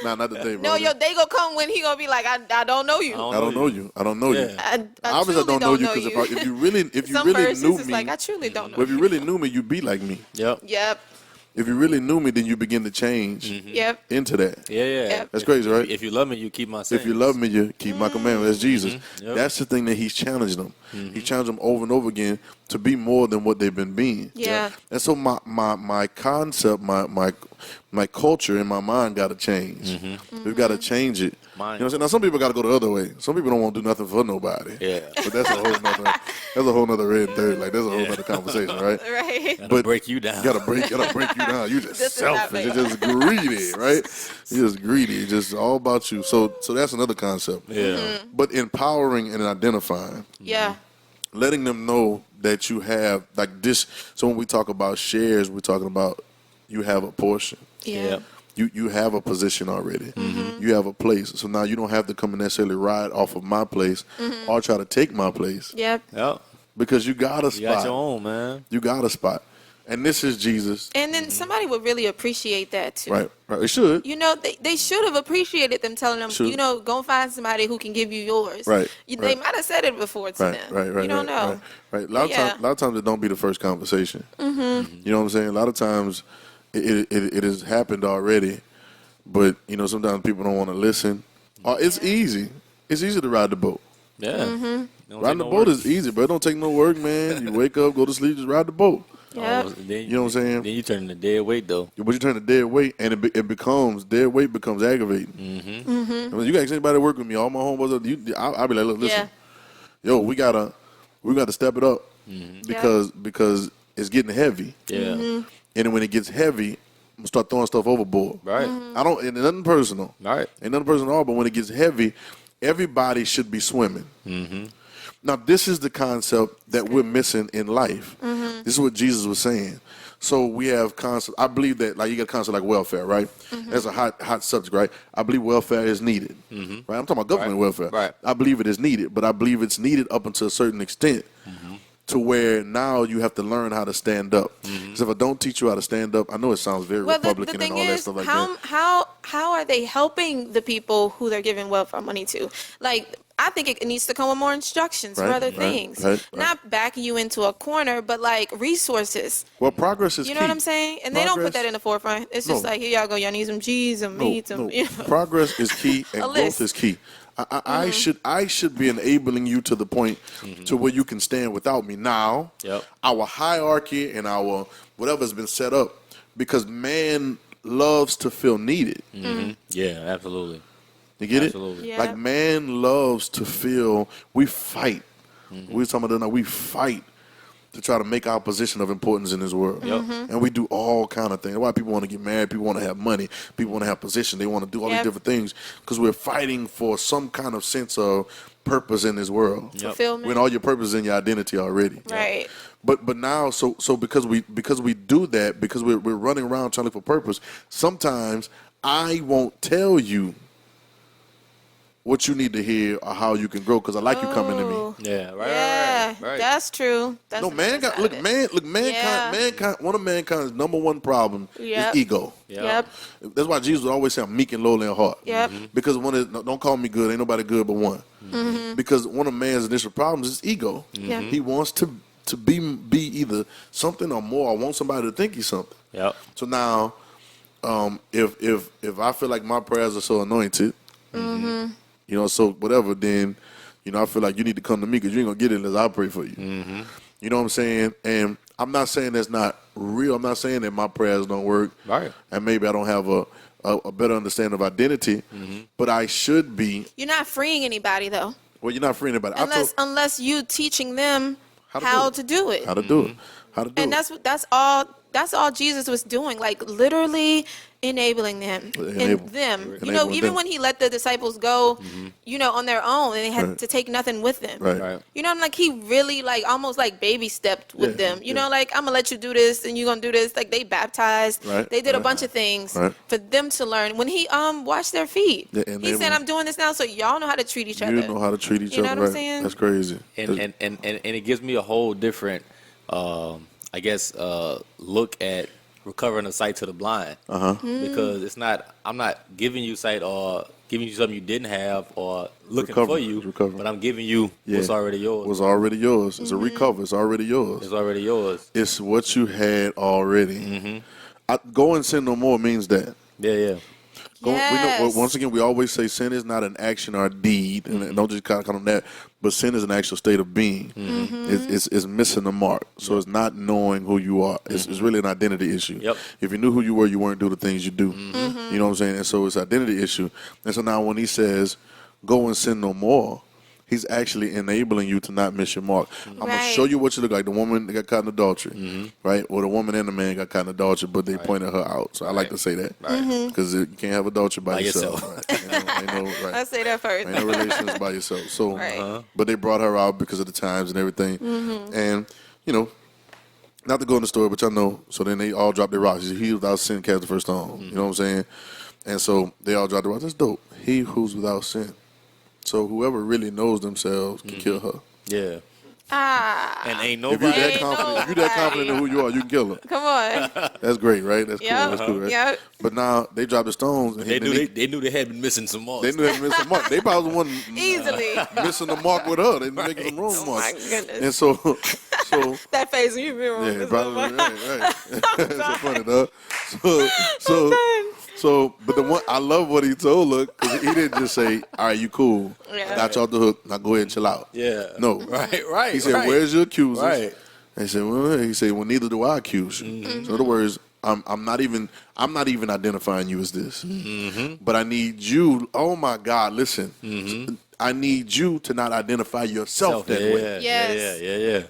Nah, not the day, bro. No, your day gonna come when he gonna be like, I don't know you. I don't know you. I don't know you. Yeah. I Obviously, I truly don't know you because if you really Some knew persons it's me, like I truly don't know. well, if you really knew me, you'd be like me. Yep. Yep. If you really knew me, then you begin to change Yep. into that. Yeah. Yep. That's crazy, right? If you love me, you keep my sayings. If you love me, you keep my commandments. That's Jesus. Yep. That's the thing that he's challenging them. He challenged them over and over again to be more than what they've been being. Yeah. And so my concept, my culture in my mind got to change. We've got to change it. You know what I'm saying? Now some people got to go the other way. Some people don't want to do nothing for nobody. Yeah. But that's a whole nother red 30. Like that's a whole other conversation, right? Right. But break you down. Gotta break you down. You just This is not selfish. fair. You're just greedy, right? You're just greedy. It's just all about you. So that's another concept. Yeah. But empowering and identifying, Yeah. letting them know that you have like this. So when we talk about shares, we're talking about you have a portion. Yeah. You have a position already. You have a place. So now you don't have to come and necessarily ride off of my place or try to take my place Yep. Yep. because you got a spot. You got your own, man. You got a spot. And this is Jesus. And then somebody would really appreciate that too. Right. It should. You know, they should have appreciated them telling them, Should. you know, go find somebody who can give you yours. Right, They might have said it before to them. Right. You don't know. Right. A lot of times it don't be the first conversation. You know what I'm saying? A lot of times it has happened already, but you know sometimes people don't want to listen. Or it's easy. It's easy to ride the boat. Yeah. Riding the boat is easy, but it don't take no work, man. You wake up, go to sleep, just ride the boat. Yep. Then, You know what I'm saying? Then you turn into dead weight, though. But you turn to dead weight, and it becomes dead weight becomes aggravating. I mean, you got anybody to work with me. All my homeboys, I'll be like, look, listen, yo, we gotta step it up because it's getting heavy. Yeah. And then when it gets heavy, I'm gonna start throwing stuff overboard. Right. I don't. Ain't nothing personal. Right. Ain't nothing personal at all. But when it gets heavy, everybody should be swimming. Now, this is the concept that we're missing in life. This is what Jesus was saying. So we have concept. I believe that, like, you got a concept like welfare, right? That's a hot subject, right? I believe welfare is needed, right? I'm talking about government welfare. Right. I believe it is needed, but I believe it's needed up until a certain extent, to where now you have to learn how to stand up. Because if I don't teach you how to stand up, I know it sounds very Well, the Republican and thing all that is, stuff like that. how are they helping the people who they're giving welfare money to? Like, I think it needs to come with more instructions for Right, other right, things. right. Not backing you into a corner, but like resources. Well, progress is You key. know what I'm saying? And they don't put Progress- that in the forefront. It's just No. like, here y'all go. Y'all need some cheese, some meat, some, you know. Progress is key and A growth list. is key. I should be enabling you to the point to where you can stand without me. Now, Yep. our hierarchy and our whatever's been set up, because man loves to feel needed. Yeah, absolutely. You get Absolutely. it? Yeah. Like man loves to feel. We fight. We were talking about that now. We fight to try to make our position of importance in this world. Yep. And we do all kind of things. Why people want to get married, people want to have money, people want to have position, they want to do all these Yep. different things because we're fighting for some kind of sense of purpose in this world. Yep. Fulfillment. When all your purpose is in your identity already. Right. But now so because we do that, because we're running around trying to look for purpose, sometimes I won't tell you what you need to hear or how you can grow because I like you coming to me. Oh. Yeah, right, Yeah, right, right. that's true. That's No, the man other got side of it. mankind. One of mankind's number one problem Yep. is ego. Yep. That's why Jesus would always say, "I'm meek and lowly in heart." Yep. Because one is, don't call me good. Ain't nobody good but one. Because one of man's initial problems is ego. Yeah. He wants to be either something or more. Or want somebody to think he's something. Yep. So now, if I feel like my prayers are so anointed, you know, so whatever, then, you know, I feel like you need to come to me because you ain't gonna get it unless I pray for you. You know what I'm saying? And I'm not saying that's not real. I'm not saying that my prayers don't work. Right. And maybe I don't have a better understanding of identity, but I should be. You're not freeing anybody though, Well, you're not freeing anybody. unless you teaching them How to do how to do it. how to do it. How to do And it. that's all Jesus was doing, like literally enabling them Enable. and them. You Enabling know, even them. when he let the disciples go, you know, on their own, and they had Right. to take nothing with them. Right. Right. You know, I'm like he really like almost like baby stepped with Yeah, them. You yeah. know, like I'm gonna let you do this and you're gonna do this. Like they baptized. Right, They did a right. bunch of things Right. for them to learn. When he washed their feet, Yeah, and he they said, were- "I'm doing this now, so y'all know how to treat each You other." know how to treat each You know other, what I'm right? saying? That's crazy. And it gives me a whole different, I guess, look at recovering the sight to the blind. Because it's not, I'm not giving you sight or giving you something you didn't have or looking Recover, for you, recover. but I'm giving you what's already yours. was already yours. It's a recover. It's already yours. It's already yours. It's what you had already. Go and sin no more means that. Yeah, yeah. Once again, we always say sin is not an action or a deed, and don't just count on that. But sin is an actual state of being. It's missing the mark. So it's not knowing who you are. It's really an identity issue. Yep. If you knew who you were, you weren't doing the things you do. You know what I'm saying? And so it's an identity issue. And so now when he says, "Go and sin no more," he's actually enabling you to not miss your mark. I'm going to show you what you look like. The woman that got caught in adultery, right? Or the woman and the man got caught in adultery, but they pointed her out. So I like to say that. Because you can't have adultery by yourself. Right? I say that first. Ain't no relations by yourself. So, but they brought her out because of the times and everything. And, you know, not to go in the story, but y'all know. So then they all dropped their rocks. He without sin cast the first stone. You know what I'm saying? And so they all dropped their rocks. That's dope. He who's without sin. So whoever really knows themselves can kill her. Yeah. And ain't If nobody. you're that confident in who you are, you can kill her. Come on. That's great, right? That's cool. That's cool, right? Yep. But now they dropped the stones. And They knew they had been missing some marks. They knew they had missed the mark. They probably the one Easily. missing the mark with her. They making some wrong Oh marks. my goodness. And so That face when you been wrong. yeah, probably right. That's so funny, dog. So, but the one I love what he told her because he didn't just say, "All right, you cool, I got you off the hook. Now go ahead and chill out." Yeah. No. Right. He said, "Where's your accusers?" Right. He said, "Well, neither do I accuse you." So in other words, I'm not even identifying you as this, but I need you. Oh my God, listen, I need you to not identify yourself that way. Yeah.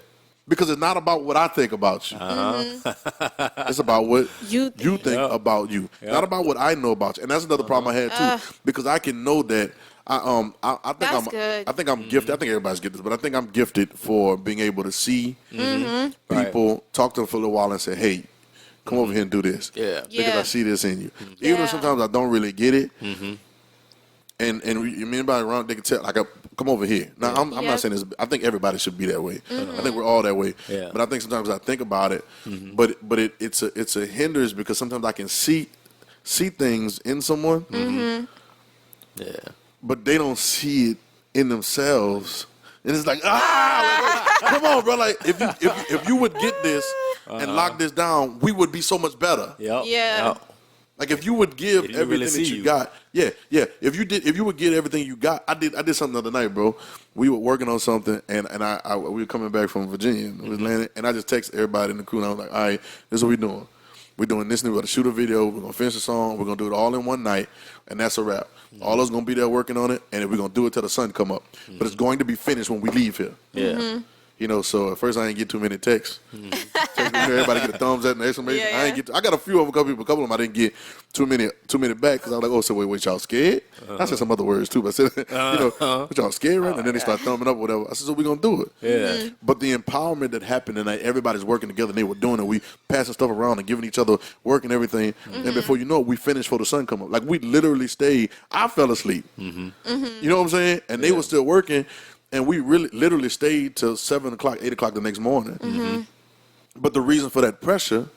Because it's not about what I think about you. It's about what you think about you. Not about what I know about you. And that's another problem I had too. Because I can know that I think I'm gifted. I think everybody's gifted, but I think I'm gifted for being able to see people, talk to them for a little while and say, "Hey, come over here and do this." Yeah. Because I see this in you. Even if sometimes I don't really get it. And anybody around, they can tell, like, come over here. Now, I'm not saying this. I think everybody should be that way. I think we're all that way. Yeah. But I think sometimes I think about it, but it's a hindrance because sometimes I can see things in someone, but they don't see it in themselves. And it's like, come on, bro. Like, if you would get this and lock this down, we would be so much better. Yeah. Like if you would give everything really that you got, If you would get everything you got, I did something the other night, bro. We were working on something, and we were coming back from Virginia, and we was landing, and I just texted everybody in the crew, and I was like, all right, this is what we doing. We're doing this, we're gonna shoot a video, we're gonna finish the song, we're gonna do it all in one night, and that's a wrap. All of us gonna be there working on it, and we're gonna do it till the sun come up. But it's going to be finished when we leave here. Yeah. You know, so at first I didn't get too many texts. Everybody get a thumbs up and exclamation. I got a few of them, a couple of them I didn't get too many back because I was like, oh, so wait, y'all scared? I said some other words too, but I said, but y'all scared, right? And then they start thumbing up, whatever. I said, so we gonna do it. Yeah. But the empowerment that happened tonight, everybody's working together and they were doing it. We passing stuff around and giving each other work and everything. And before you know it, we finished for the sun come up. Like we literally stayed. I fell asleep. You know what I'm saying? And they were still working. And we literally stayed till 7 o'clock, 8 o'clock the next morning. But the reason for that pressure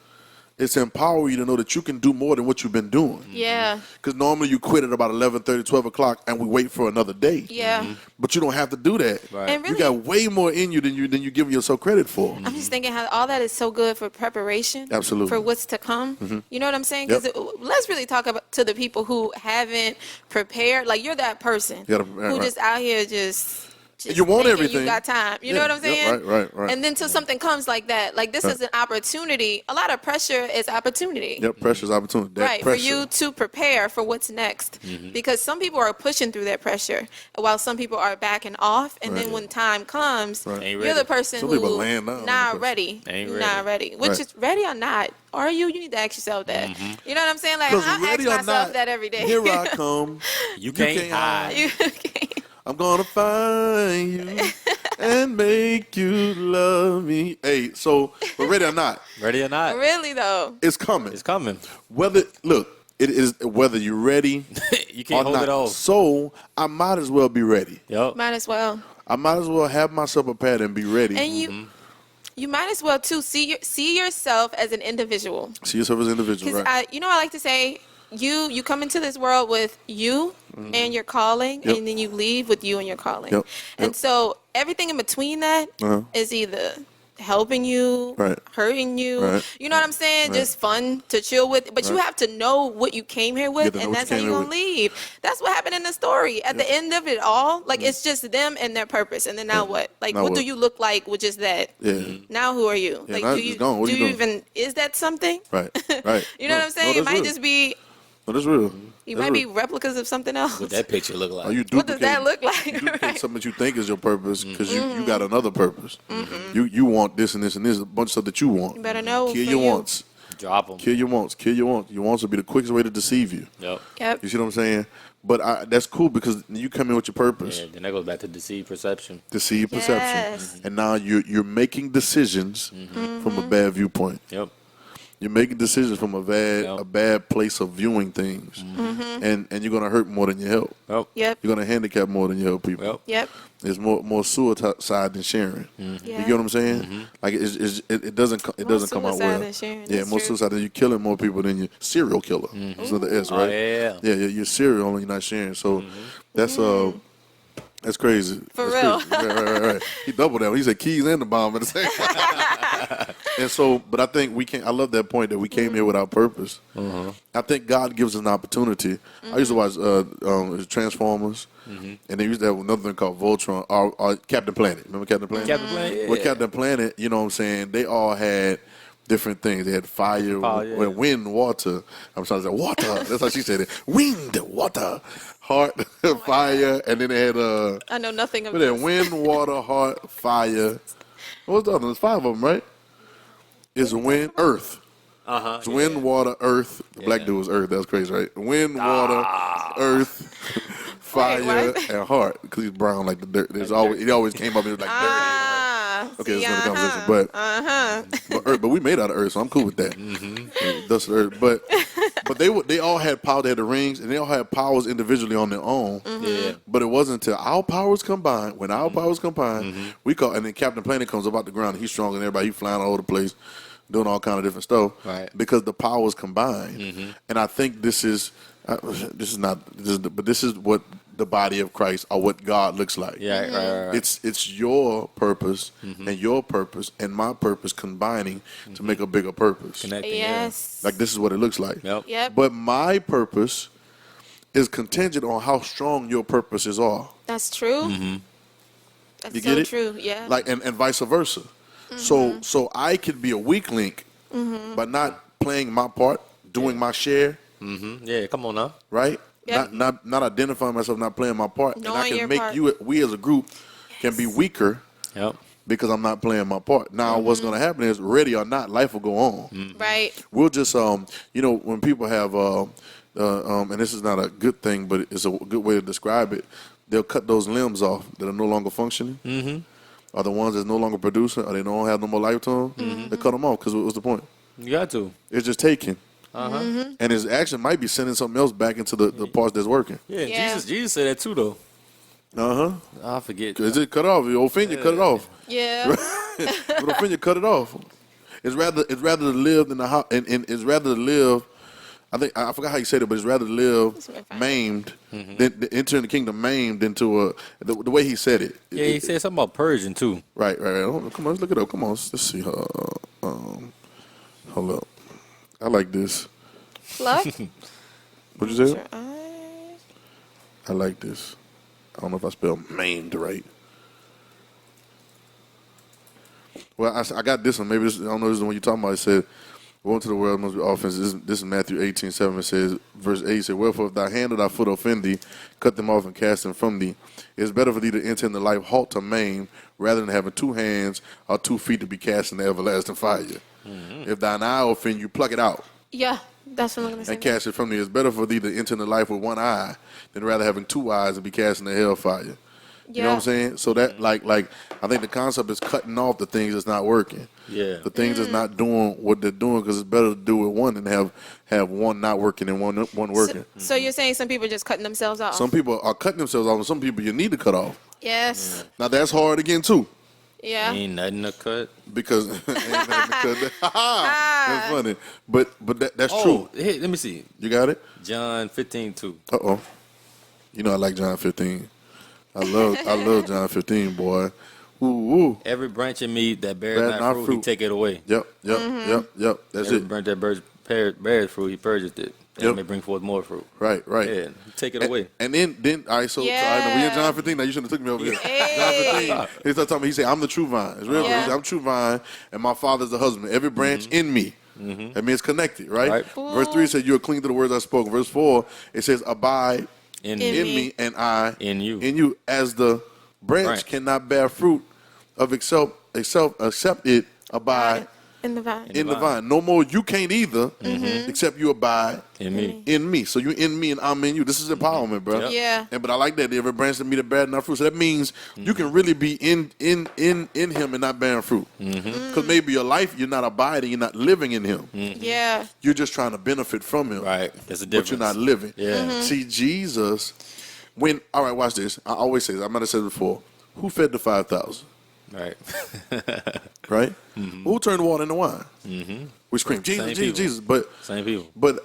is to empower you to know that you can do more than what you've been doing. Yeah. Because normally you quit at about 11:30, 12 o'clock, and we wait for another day. Yeah. But you don't have to do that. Right. And really, You got way more in you than you give yourself credit for. I'm just thinking how all that is so good for preparation. Absolutely. For what's to come. You know what I'm saying? Because let's really talk about to the people who haven't prepared. Like you're that person who just out here just you want thinking everything. You got time. You know what I'm saying? Right. And then till something comes like that, like this is an opportunity. A lot of pressure is opportunity. Yep, pressure's opportunity. That For you to prepare for what's next. Because some people are pushing through that pressure, while some people are backing off. And then when time comes, you're the person Some people who laying down not ready. Ain't Not ready. Which is ready or not. Are you? You need to ask yourself that. You know what I'm saying? Like I ask ready or myself not, that every day. Here I come. You can't hide. You can't. I'm gonna find you and make you love me. Hey, so but ready or not, Ready or not? Really though. it's coming. It's coming. It is whether you're ready You can't or hold not. it off. So I might as well be ready. Yep. Might as well. I might as well have myself prepared and be ready. And you might as well too see yourself as an individual. See yourself as an individual, Because right? I like to say, you come into this world with you and your calling, and then you leave with you and your calling. Yep. And so everything in between that is either helping you, Right. hurting you. Right. You know what I'm saying? Right. Just fun to chill with. But you Right. have to know what you came here with, to know and what that's you how came you're here going to leave. That's what happened in the story. At the end of it all, like, it's just them and their purpose. And then now what? Like, Now what do what? you look like with just that? Yeah. Now who are you? Yeah, Like, now do it's you, just gone. What do you you doing? even, is that something? Right. Right. You know what I'm saying? No, It that's might real. just be, No, that's real. you That's might be real. replicas of something else. What that picture look like? Or you What does that duplicate- look like? You duplicate Right. something that you think is your purpose because you got another purpose. You want this and this and this, a bunch of stuff that you want. You better know Kill for your you. wants. Drop them. Kill your wants. Kill your wants. Your wants will be the quickest way to deceive you. Yep. Yep. You see what I'm saying? But that's cool because you come in with your purpose. Yeah, then that goes back to deceived perception. Deceive perception. Yes. And now you're making decisions from a bad viewpoint. Yep. You're making decisions from a Yep. bad place of viewing things. And you're gonna hurt more than you help. Yep. Yep. You're gonna handicap more than you help people. Yep. Yep. There's more suicide than sharing. You get what I'm saying? Like it doesn't come out suicide well. than sharing, Yeah, that's more true. suicide than you killing more people than you serial killer. It's another S, Oh, right? yeah. Yeah, you're serial and you're not sharing. So that's crazy. For That's real. crazy. Right. He doubled that. He said keys and the bomb at the same time. And so, but I think we can. I love that point that we came here without purpose. I think God gives us an opportunity. I used to watch Transformers, and they used to have another thing called Voltron or Captain Planet. Remember Captain Planet? Captain Planet, yeah. With Captain Planet, you know what I'm saying? They all had different things. They had fire, yeah. wind, water. I'm sorry, I said water. That's how she said it. Wind, water, heart, fire, and then they had I know nothing of what they had, this. wind, water, heart, fire. What was the other one? There's 5 of them, right? It's wind, earth. It's wind, water, earth. The black dude was earth. That was crazy, right? Wind, water, earth, fire, what? and heart. Because he's brown like the dirt. It always came up and it was like dirt. Okay, See, that's another conversation. But earth, but we made out of earth, so I'm cool with that. Dust of earth. But they all had power. They had the rings, and they all had powers individually on their own. Yeah. But it wasn't until our powers combined. When our powers combined, we call, and then Captain Planet comes up out the ground. And he's stronger than everybody. He's flying all over the place, doing all kind of different stuff. Right. Because the powers combined. And I think this is what the body of Christ or what God looks like. Yeah. Right. It's your purpose and your purpose and my purpose combining to make a bigger purpose. Connecting. Yes. Like this is what it looks like. Yep. Yep. But my purpose is contingent on how strong your purposes are. That's true. That's You so get it? true. Yeah. Like and vice versa. So I could be a weak link by not playing my part, doing my share, Yeah. Come on now. right? Yep. Not identifying myself, not playing my part. And I Knowing can your make part. we as a group can be weaker Yep. because I'm not playing my part. Now what's gonna happen is ready or not, life will go on. right. We'll just when people have and this is not a good thing, but it's a good way to describe it. They'll cut those limbs off that are no longer functioning. Are the ones that's no longer producing, or they don't have no more life to them. They cut them off because what's the point? You got to. It's just taking. And his action might be sending something else back into the parts that's working. Yeah. Yeah. Jesus said that too though. I forget. Is it cut off? You offend you, cut it off. Yeah. If it offend you, cut it off. It's rather to live than and it's rather to live. I forgot how you said it, but it's rather to live maimed than enter in the kingdom maimed into the way he said it. Yeah, he said something about Persian too. Right. Hold on, come on, let's look it up. Come on, let's see. Hold up. I like this. Pluck What you say? your eyes. I like this. I don't know if I spelled maimed right. Well, I got this one. Maybe I don't know. This is the one you're talking about. It said, "Go into the world must be offense." This is Matthew 18:7. It says, verse 8 says, "Wherefore if thy hand or thy foot offend thee, cut them off and cast them from thee. It is better for thee to enter into life halt or maimed, rather than having 2 hands or 2 feet to be cast in the everlasting fire. If thine eye offend you, pluck it out Yeah. That's what I'm gonna say. and cast it from thee. It's better for thee to enter into life with 1 eye than rather having 2 eyes and be cast in the hellfire." You know what I'm saying? So that like I think the concept is cutting off the things that's not working. Yeah. The things that's not doing what they're doing, because it's better to do with one than have one not working and one working. So you're saying some people are just cutting themselves off? Some people are cutting themselves off, and some people you need to cut off. Yes. Now that's hard again too, Yeah. Ain't nothing to cut. because that's funny. But that's true. Hey, let me see. You got it. John 15:2. You know I like John 15. I love John 15, boy. Ooh. Every branch in me that bears not fruit, he take it away. Yep. That's Every it. branch that bears fruit, he purges it. And it may bring forth more fruit. Right. Yeah, take it away. And then all right, so all right, we in John 15. Now you shouldn't have took me over here. John 15. He started talking. He said, "I'm the true vine." It's real. He said, "I'm true vine, and my Father's the husband. Every branch in me." That means connected, right? Verse 3 says, "You are clean to the words I spoke." Verse 4 it says, "Abide in me, and I in you." In you, as the branch cannot bear fruit of itself except it abide in the vine. In the vine. No more you can't either, except you abide in me. So you're in me and I'm in you. This is empowerment, bro. Yeah. But I like that. Every branch that me that bear not fruit. So that means you can really be in him and not bearing fruit. Because maybe your life, you're not abiding, you're not living in him. Yeah. You're just trying to benefit from him. Right. There's a difference. But you're not living. Yeah. See, Jesus, all right, watch this. I always say this. I might have said it before. Who fed the 5,000? Right. Right? Who turned water into wine? We scream, Jesus. But same people. But,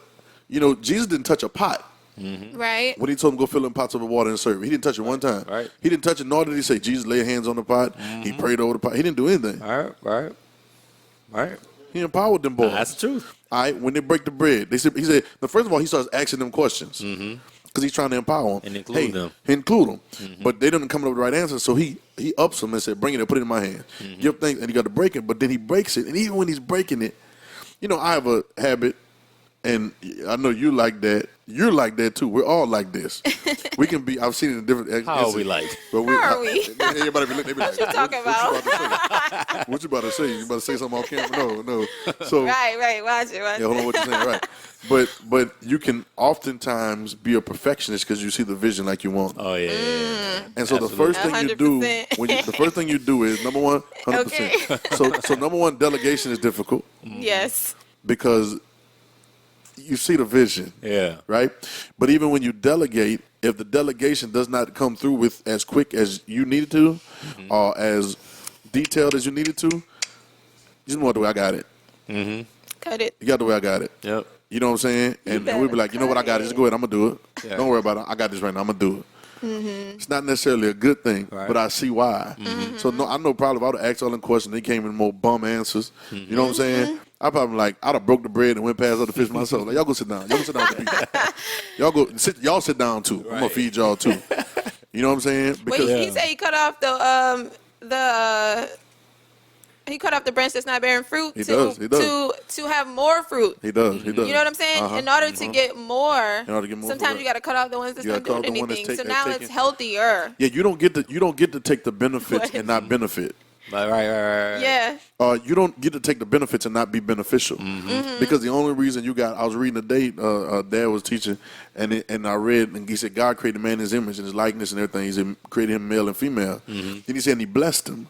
Jesus didn't touch a pot. Right. When he told him to go fill in pots of water and serve it. He didn't touch it one time. Right. He didn't touch it, nor did he say, Jesus, lay hands on the pot. He prayed over the pot. He didn't do anything. Right. He empowered them boys. That's the truth. All right, when they break the bread, he said, first of all, he starts asking them questions. Because he's trying to empower them. And include them. Include them. But they didn't come up with the right answer, so he ups them and said, bring it and put it in my hand. Give thanks, and he got to break it, but then he breaks it. And even when he's breaking it, I have a habit, and I know you like that. You're like that, too. We're all like this. We can be, I've seen it in different... How are we like? But How are we? Everybody be like, What you talking about? What you about to say? You about to say something on camera? No. So, Right. Watch it. yeah, hold on, what you're saying, right. But you can oftentimes be a perfectionist because you see the vision like you want. Oh, yeah. And so the first thing you do, 100%. the first thing you do is, number one, 100%. Okay. So number one, delegation is difficult Yes. because you see the vision. Yeah. Right? But even when you delegate, if the delegation does not come through with as quick as you needed to or as detailed as you needed to, just know the way I got it. Cut it. You got the way I got it. Yep. You know what I'm saying? And we'll be like, you know what, I got it. Just go ahead. I'm going to do it. Yeah. Don't worry about it. I got this right now. I'm going to do it. It's not necessarily a good thing, but I see why. So I know probably if I would have asked all them questions, they came in more bum answers. You know what I'm saying? I probably I'd have broke the bread and went past other fish myself. Like, y'all go sit down. Y'all go sit down with the people. Y'all sit down too. I'm gonna feed y'all too. You know what I'm saying? Wait, he said he cut off he cut off the branch that's not bearing fruit He does. to have more fruit. He does. You know what I'm saying? In order to get more, sometimes you got to cut off the ones that's not doing anything. So now it's healthier. Yeah, you don't get to take the benefits and not benefit. Right. Yeah. You don't get to take the benefits and not be beneficial. Because the only reason I was reading today, Dad was teaching, and I read, and he said God created man in his image and his likeness and everything. He said created him male and female. Then he said, and he blessed him.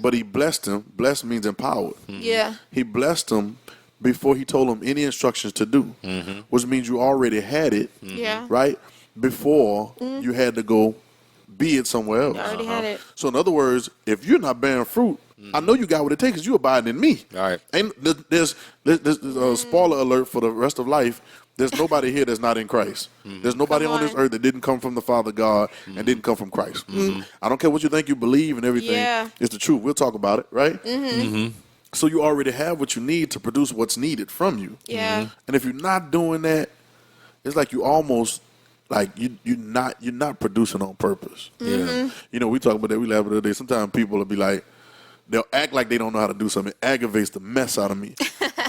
But he blessed him. Blessed means empowered. Yeah. He blessed him before he told him any instructions to do, which means you already had it, Yeah. right? Before you had to go be it somewhere else. You already had it. So in other words, if you're not bearing fruit, I know you got what it takes because you abiding in me. All right. And there's spoiler alert for the rest of life. There's nobody here that's not in Christ. There's nobody on this earth that didn't come from the Father God and didn't come from Christ. I don't care what you think you believe and everything. Yeah. It's the truth. We'll talk about it, right? So you already have what you need to produce what's needed from you. Yeah. And if you're not doing that, it's like you almost like you're not producing on purpose. Yeah. We talk about that. We laugh about the other day. Sometimes people will be like, they'll act like they don't know how to do something. It aggravates the mess out of me.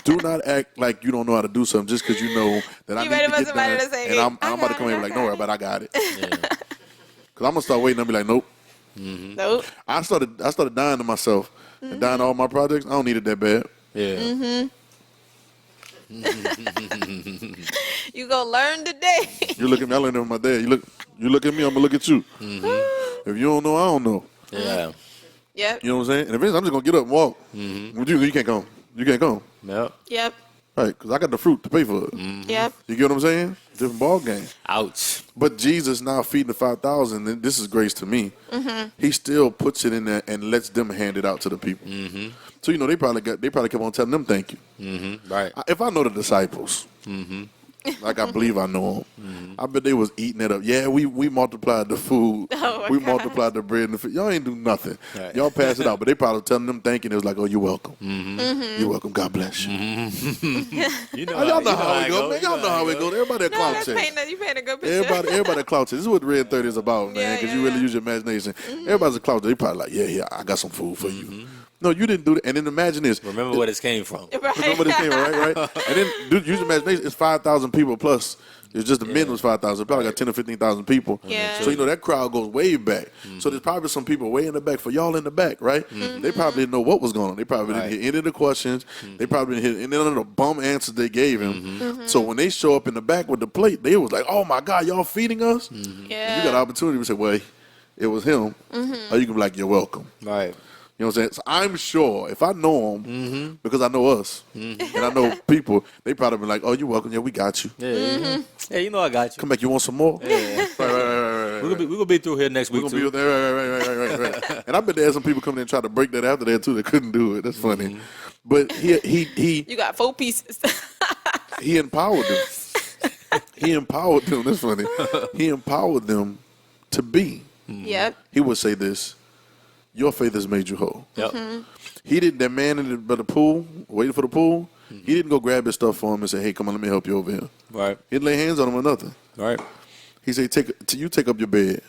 Do not act like you don't know how to do something just because you know that I need to get done. And I'm about to come in and be like, don't worry about it, I got it. Because I'm going to start waiting and be like, nope. Nope. I started dying to myself and dying to all my projects. I don't need it that bad. Yeah. You go learn today. You look at me, I learned from my dad. You look at me, I'm gonna look at you. If you don't know, I don't know. Yeah. Yep. You know what I'm saying? And eventually I'm just gonna get up and walk. With you can't come. You can't come. Yep. Yep. Right, because I got the fruit to pay for it. Yep. You get what I'm saying? Different ball game. Ouch. But Jesus now feeding the 5,000, and this is grace to me. He still puts it in there and lets them hand it out to the people. So they probably kept on telling them thank you. Right. If I know the disciples, like I believe I know them. I bet they was eating it up. Yeah, we multiplied the food. Oh, my we God. multiplied the bread and the food. Y'all ain't do nothing. Right. Y'all pass it out, but they probably telling them thanking. It was like, oh, you're welcome. You're welcome. God bless you. You know, Y'all know how it it go, man. Y'all know how it go. Everybody at No, clout that's chase. you paint a good picture. Everybody at clout chase. This is what Red 30 is about, man. Yeah, Because yeah, you really yeah. use your imagination. Everybody's a clout chase. They probably like, yeah, I got some food for you. No, you didn't do that. And then imagine this. Remember where this came from. Right. Remember this came right? And then use your imagination. It's 5,000 people plus. It's just the men was 5,000. Probably got 10 or 15,000 people. Yeah. So that crowd goes way back. So there's probably some people way in the back for y'all in the back, right? They probably didn't know what was going on. They probably didn't hear any of the questions. They probably didn't hear any of the bum answers they gave him. So when they show up in the back with the plate, they was like, "Oh my God, y'all feeding us?" Yeah. You got an opportunity to say, "Well, it was him," or you can be like, "You're welcome." Right. You know what I'm saying? So I'm sure if I know them, because I know us, and I know people, they probably be like, "Oh, you're welcome. Yeah, we got you. Yeah. Yeah, you know I got you. Come back. You want some more?" Yeah. Right. We're gonna be through here next We're week gonna be too. there. Right. And I bet there's some people coming in and try to break that after that too. They couldn't do it. That's funny. But he You got 4 pieces. he empowered them. He empowered them. That's funny. He empowered them to be. Yep. He would say this: "Your faith has made you whole." Yep. He didn't. That man by the pool, waiting for the pool. He didn't go grab his stuff for him and say, "Hey, come on, let me help you over here." Right. He didn't lay hands on him or nothing. Right. He said, "You take up your bed.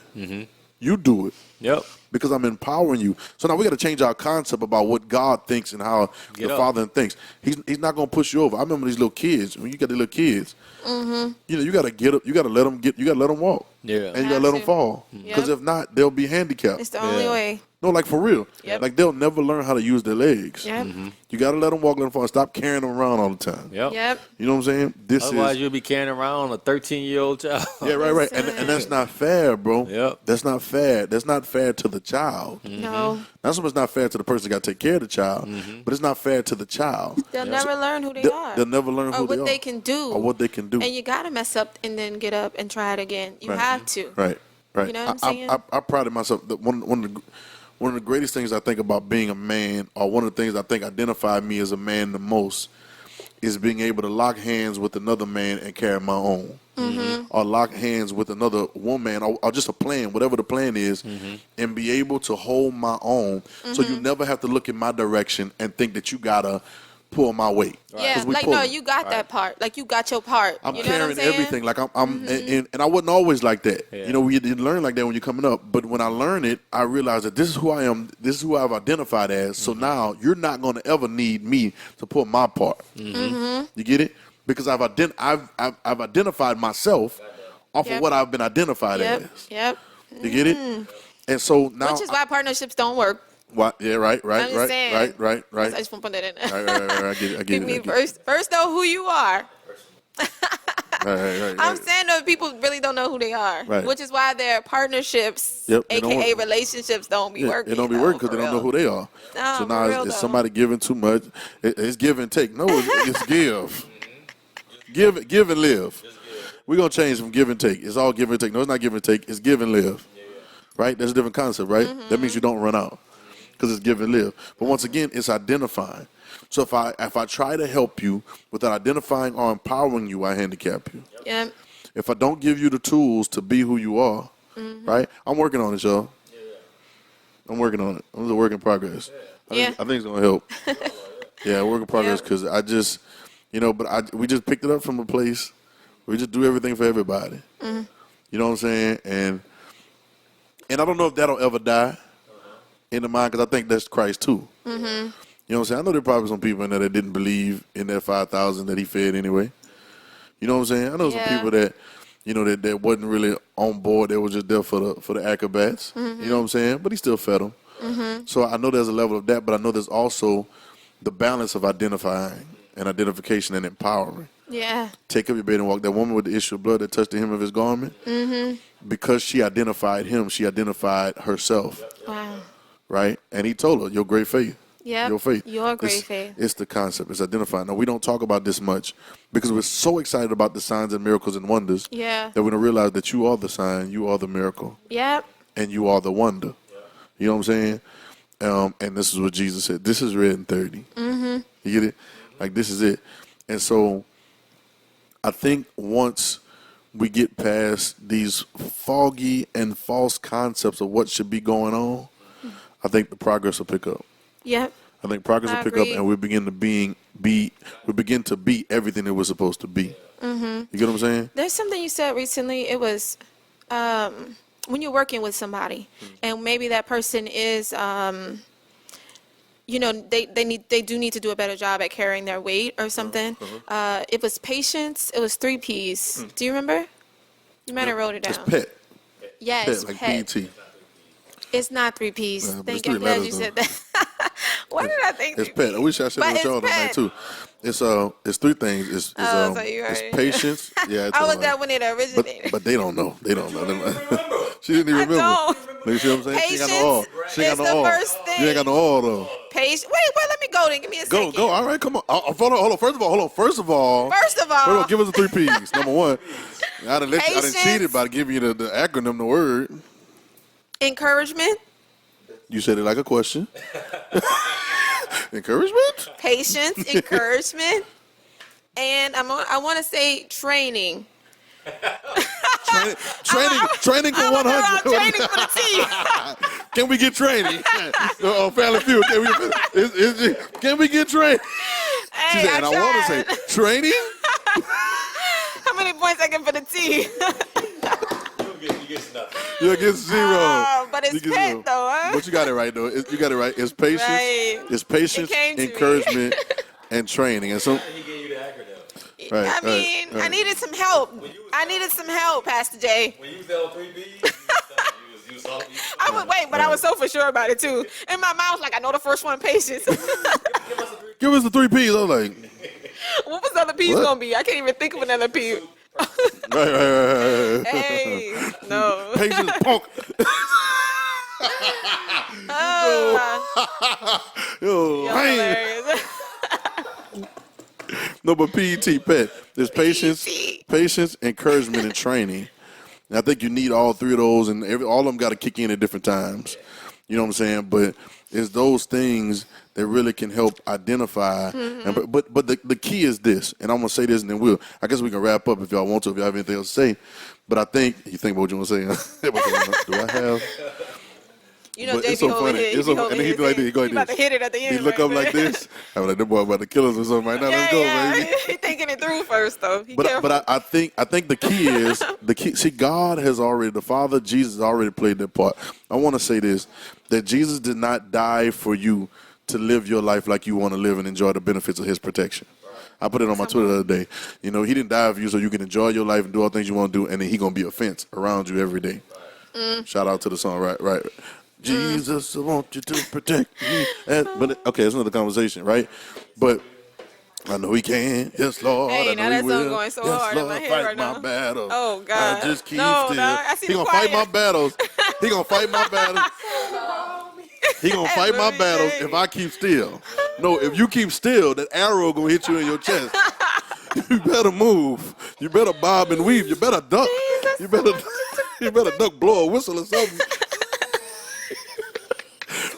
You do it." Yep. Because I'm empowering you. So now we got to change our concept about what God thinks and how Get the up. Father thinks. He's not going to push you over. I remember these little kids. When you got the little kids, you got to get up. You got to let them get. You got to let them walk. Yeah. And you got to let them to. fall. Because if not, they'll be handicapped. It's the only Yeah. way. No, like for real. Yep. Like they'll never learn how to use their legs. Yep. You got to let them walk, let them fall. Stop carrying them around all the time. Yep. Yep. You know what I'm saying? This Otherwise, is you'll be carrying around a 13-year-old child. yeah, right. And that's not fair, bro. Yep. That's not fair. That's not fair to the child. No. Not so much not fair to the person that got to take care of the child, but it's not fair to the child. They'll never learn who they They'll, are. they'll never learn or who what they are. they can do. Or what they can do. And you got to mess up and then get up and try it again. You Right. have to. Right. You know what I'm saying? I prided myself that one of the greatest things I think about being a man, or one of the things I think identify me as a man the most, is being able to lock hands with another man and carry my own. Or lock hands with another woman, or just a plan, whatever the plan is, and be able to hold my own. So you never have to look in my direction and think that you gotta pull my weight. Yeah, 'Cause we like, no, pulling. you got that part. Like, you got your part. I'm you know what I'm carrying saying? everything. Like and I wasn't always like that. Yeah. You know, we didn't learn like that when you're coming up. But when I learned it, I realized that this is who I am. This is who I've identified as. So now you're not going to ever need me to pull my part. You get it? Because I've identified myself off of Yep. what I've been identified Yep. as. Yep. You get it? And so now, Which is why partnerships don't work. yeah, right. I'm just saying. Right. I just want to put that in there. Right. I get it. I get Me it. first know who you are. Right. I'm saying that people really don't know who they are, Right. which is why their partnerships, Yep, they don't aka work. relationships, don't be working. It don't be though, working because for they don't know real. who they are. No, So for now real, it's though. somebody giving too much. It's give and take. No, it's give. Give and live. We're going to change from give and take. It's all give and take. No, it's not give and take. It's give and live. Right? That's a different concept, right? That means you don't run out because it's give and live. But once again, it's identifying. So if I try to help you without identifying or empowering you, I handicap you. Yeah. If I don't give you the tools to be who you are, right? I'm working on it, y'all. I'm working on it. I'm a work in progress. I think it's going to help. Yeah, work in progress because I just, we just picked it up from a place. We just do everything for everybody. You know what I'm saying? And I don't know if that'll ever die in the mind because I think that's Christ too. You know what I'm saying? I know there are probably some people in there that didn't believe in that 5,000 that he fed anyway. You know what I'm saying? I know some people that, that wasn't really on board. They were just there for the acrobats. You know what I'm saying? But he still fed them. So I know there's a level of that, but I know there's also the balance of identifying and identification and empowering. Yeah. Take up your bed and walk. That woman with the issue of blood that touched the hem of his garment, because she identified him, she identified herself, Wow. right? And he told her, your great faith. Yep. Your faith. Your great It's- faith. It's the concept. It's identifying. Now, we don't talk about this much because we're so excited about the signs and miracles and wonders Yeah. that we're going to realize that you are the sign, you are the miracle, Yep. and you are the wonder. You know what I'm saying? And this is what Jesus said. This is RedIn30. You get it? Like, this is it. And so I think once we get past these foggy and false concepts of what should be going on, I think the progress will pick up. Yep. I think progress will pick up, and we begin to be everything that we're supposed to be. Mm-hmm. You get what I'm saying? There's something you said recently. It was when you're working with somebody, and maybe that person is, they do need to do a better job at carrying their weight or something. It was patience. It was 3 P's. Do you remember? You might have wrote it down. It's PET. Yes, PET, like PET. PET. It's not 3 P's. It's I'm 3 glad letters, you though. said that. Why did I think It's 3 PET. I wish I said But it with y'all it's tonight PET. too. It's 3 things. It's so you it's already- patience. Yeah, I was there when it originated. but they don't know. They don't know. She didn't even remember. don't. You see what I'm saying? She ain't got no oil. She ain't Patience got is no the oil. first thing. You ain't got no oil though. Wait, let me go then. Give me a second. Go. All right, come on. Hold on. First of all. First of all, Give us the 3 P's. Number 1. I done Patience. cheated by giving you the acronym, the word. encouragement, You said it like a question. Encouragement? patience, encouragement, and I want to say training. Training for I'm 100. training for the team. Can we get training? Family Feud. Can we get training? She Hey, said, and I want to say training. how many points I get for the team? You get nothing. You get 0. But it's You get pet 0. though, huh? But you got it right though. You got it right. It's patience. Right. It's patience, It came to me. encouragement, and training. And so, He gave you the acronym. right, I mean, right. I needed some help. Pastor J. When you was there on 3B, you was off. I was so for sure about it too. In my mouth, like I know the first one, patience. Give us the 3 P's. I was like, What was the other P's What? gonna be? I can't even think of another P. right. Hey, no. Patience, punk. Yo, You're man. hilarious. No, but PET, pet. There's patience, PET. encouragement, and training. And I think you need all 3 of those, and all of them got to kick in at different times. You know what I'm saying? But it's those things that really can help identify. And, but the key is this, and I'm gonna say this, and then I guess we can wrap up if y'all want to. If y'all have anything else to say, but I think you think about what you want to say. Do I have? You know, But JB it's so over funny. here. It's so, over and then he here do like this. saying, He go like you about this. to hit it at the end. He look right up like there. this. I'm like, that boy about to kill us or something right now. Let's go, baby. He thinking it through first, though. But I think the key is See, God has already, the Father, Jesus has already played that part. I want to say this, that Jesus did not die for you to live your life like you want to live and enjoy the benefits of His protection. I put it on my Twitter the other day. You know, He didn't die for you so you can enjoy your life and do all things you want to do, and then He gonna be a fence around you every day. Shout out to the song, right. Jesus, I want you to protect me. Okay, it's another conversation, right? But I know He can. Yes, Lord. Hey, I know now that He song will. going so yes, hard in Lord, my head fight right my now. battle. Oh, God. I just keep No, still. dog, I see He the gonna fight choir. my battles. He gonna fight my battles. He gonna fight my Every battles day. if I keep still. No, if you keep still, that arrow gonna hit you in your chest. You better move. You better bob and weave. You better duck. You better duck, blow a whistle or something.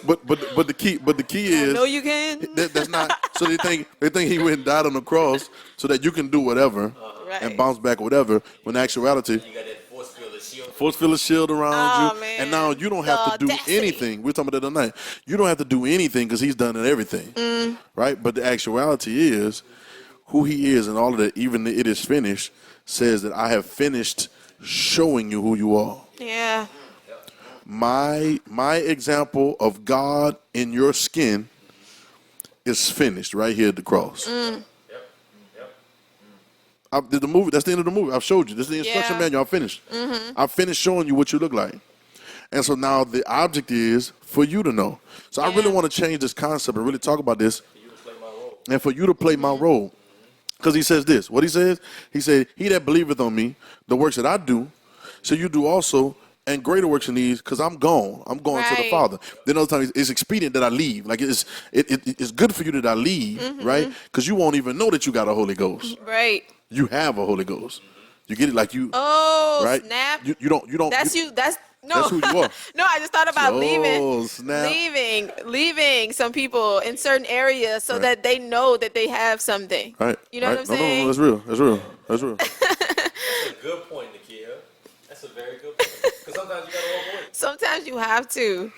But the key is No, you can. that's not. So they think He went and died on the cross so that you can do whatever Right. and bounce back whatever. When in actuality, You got that force field of shield. force field a shield around Oh, you, man. and now you don't have The to do audacity. anything. We're talking about that tonight. You don't have to do anything because He's done everything, right? But the actuality is who He is, and all of that. Even the "it is finished" says that I have finished showing you who you are. Yeah. My example of God in your skin is finished right here at the cross. I did the movie. That's the end of the movie. I've showed you. This is the instruction Yeah. manual. I finished. I finished showing you what you look like. And so now the object is for you to know. So I really Yeah. want to change this concept and really talk about this. And for you to play my role. Because He says this. What He says? He said, "He that believeth on me, the works that I do, so you do also, and greater works than these, because I'm gone. I'm going to the Right. Father." Then other times it's expedient that I leave. Like it's good for you that I leave, right? Because you won't even know that you got a Holy Ghost. Right. You have a Holy Ghost. You get it like you, Oh, right? snap. You don't. That's you. No, That's who you are. no, I just thought about Oh, snap. leaving some people in certain areas so that they know that they have something. Right. You know right. what I'm saying? No, that's real. That's real. That's real. That's a good point, Nakia. That's a very good point. Because sometimes you gotta walk away. Sometimes you have to.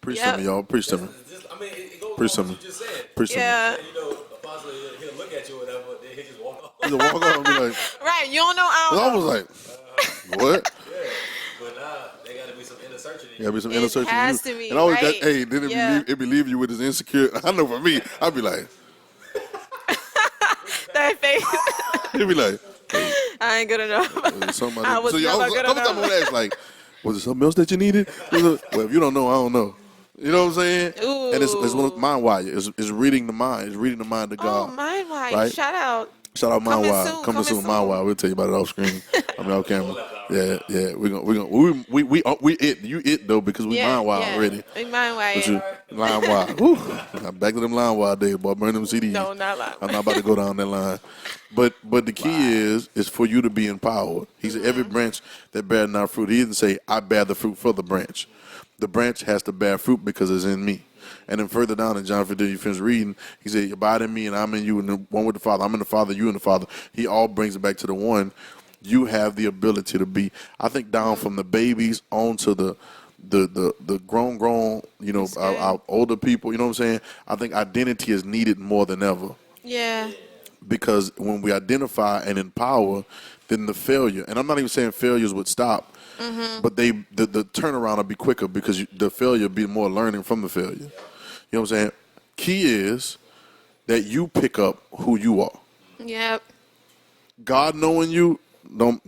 Preach Yep. to me, y'all. Preach to me. I mean, it goes Preach on to what me. you just said. Preach to me. Yeah. And, you know, Apostle, he'll look at you or whatever, then he'll just walk off. He's a walk on and be like, Right. You don't know. I it's don't know. almost like, what? Yeah. But now, there gotta be some inner searching in Yeah, be some inner searching. has to be, and always right? hey, then it be leave you with his insecure. I know for me, I'd be like, That face. he'd be like, I ain't good enough. somebody. I was so y'all, never good couple times I enough. would ask like, was it something else that you needed? Well, if you don't know, I don't know. You know what I'm saying? Ooh. And it's one of mind wire. It's reading the mind. It's reading the mind of Oh, God. mind wise. Right? Shout out. Shout out Mind Coming Wire. soon, Coming soon, coming Mind soon. Wire. We'll tell you about it off screen. I mean, off camera. Yeah. We it. You it though because we Mind Wire already. We mind wire. But you Line Wire. Whew. I'm back to them Line Wire days, boy. Burn them CDs. No, not line. I'm not about to go down that line. But the key is for you to be empowered. He said every branch that bear not fruit. He didn't say I bear the fruit for the branch. The branch has to bear fruit because it's in me. And then further down in John 15, you finish reading, he said, abide in me and I'm in you and the one with the Father. I'm in the Father, you in the Father. He all brings it back to the one. You have the ability to be, I think, down from the babies on to the grown, you know, our older people, you know what I'm saying? I think identity is needed more than ever. Yeah. Because when we identify and empower, then the failure, and I'm not even saying failures would stop, but the turnaround will be quicker because the failure will be more learning from the failure. You know what I'm saying? Key is that you pick up who you are. Yep. God knowing you don't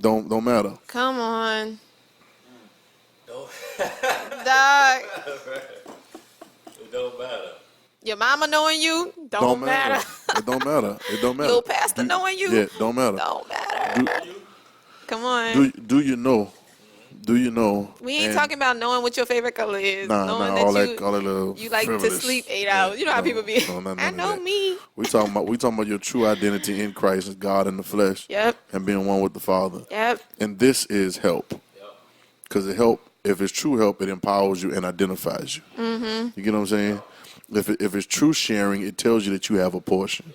matter. Come on. Don't, Dog. it don't matter. Your mama knowing you don't matter. It don't matter. It don't matter. Your pastor knowing you Yeah, don't matter. don't matter. Come on. Do you know? Do you know? We ain't And- talking about knowing what your favorite color is. Nah, knowing all that that little you like to frivolous. sleep 8 hours. You know how people be. No, none I of know that. me. We talking about your true identity in Christ as God in the flesh. Yep. And being one with the Father. Yep. And this is help. Because if it's true help, it empowers you and identifies you. Mm-hmm. You get what I'm saying? If it's true sharing, it tells you that you have a portion.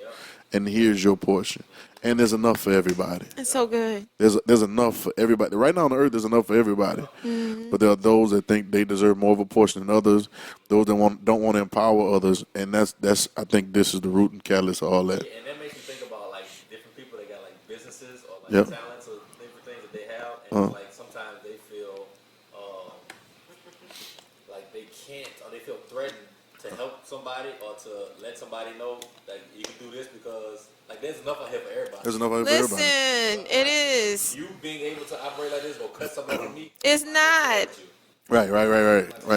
And here's your portion. And there's enough for everybody. It's so good. There's enough for everybody. Right now on the earth, there's enough for everybody. Mm-hmm. But there are those that think they deserve more of a portion than others. Those that don't want to empower others. And that's I think this is the root and catalyst of all that. And that makes you think about like different people that got like businesses or like Yep. talents or different things that they have, and like sometimes they feel like they can't or they feel threatened to help somebody or to let somebody know that you can do this because like there's enough out here for everybody. There's enough for everybody. Listen, it is. You being able to operate like this will cut something from me. It's not. Right.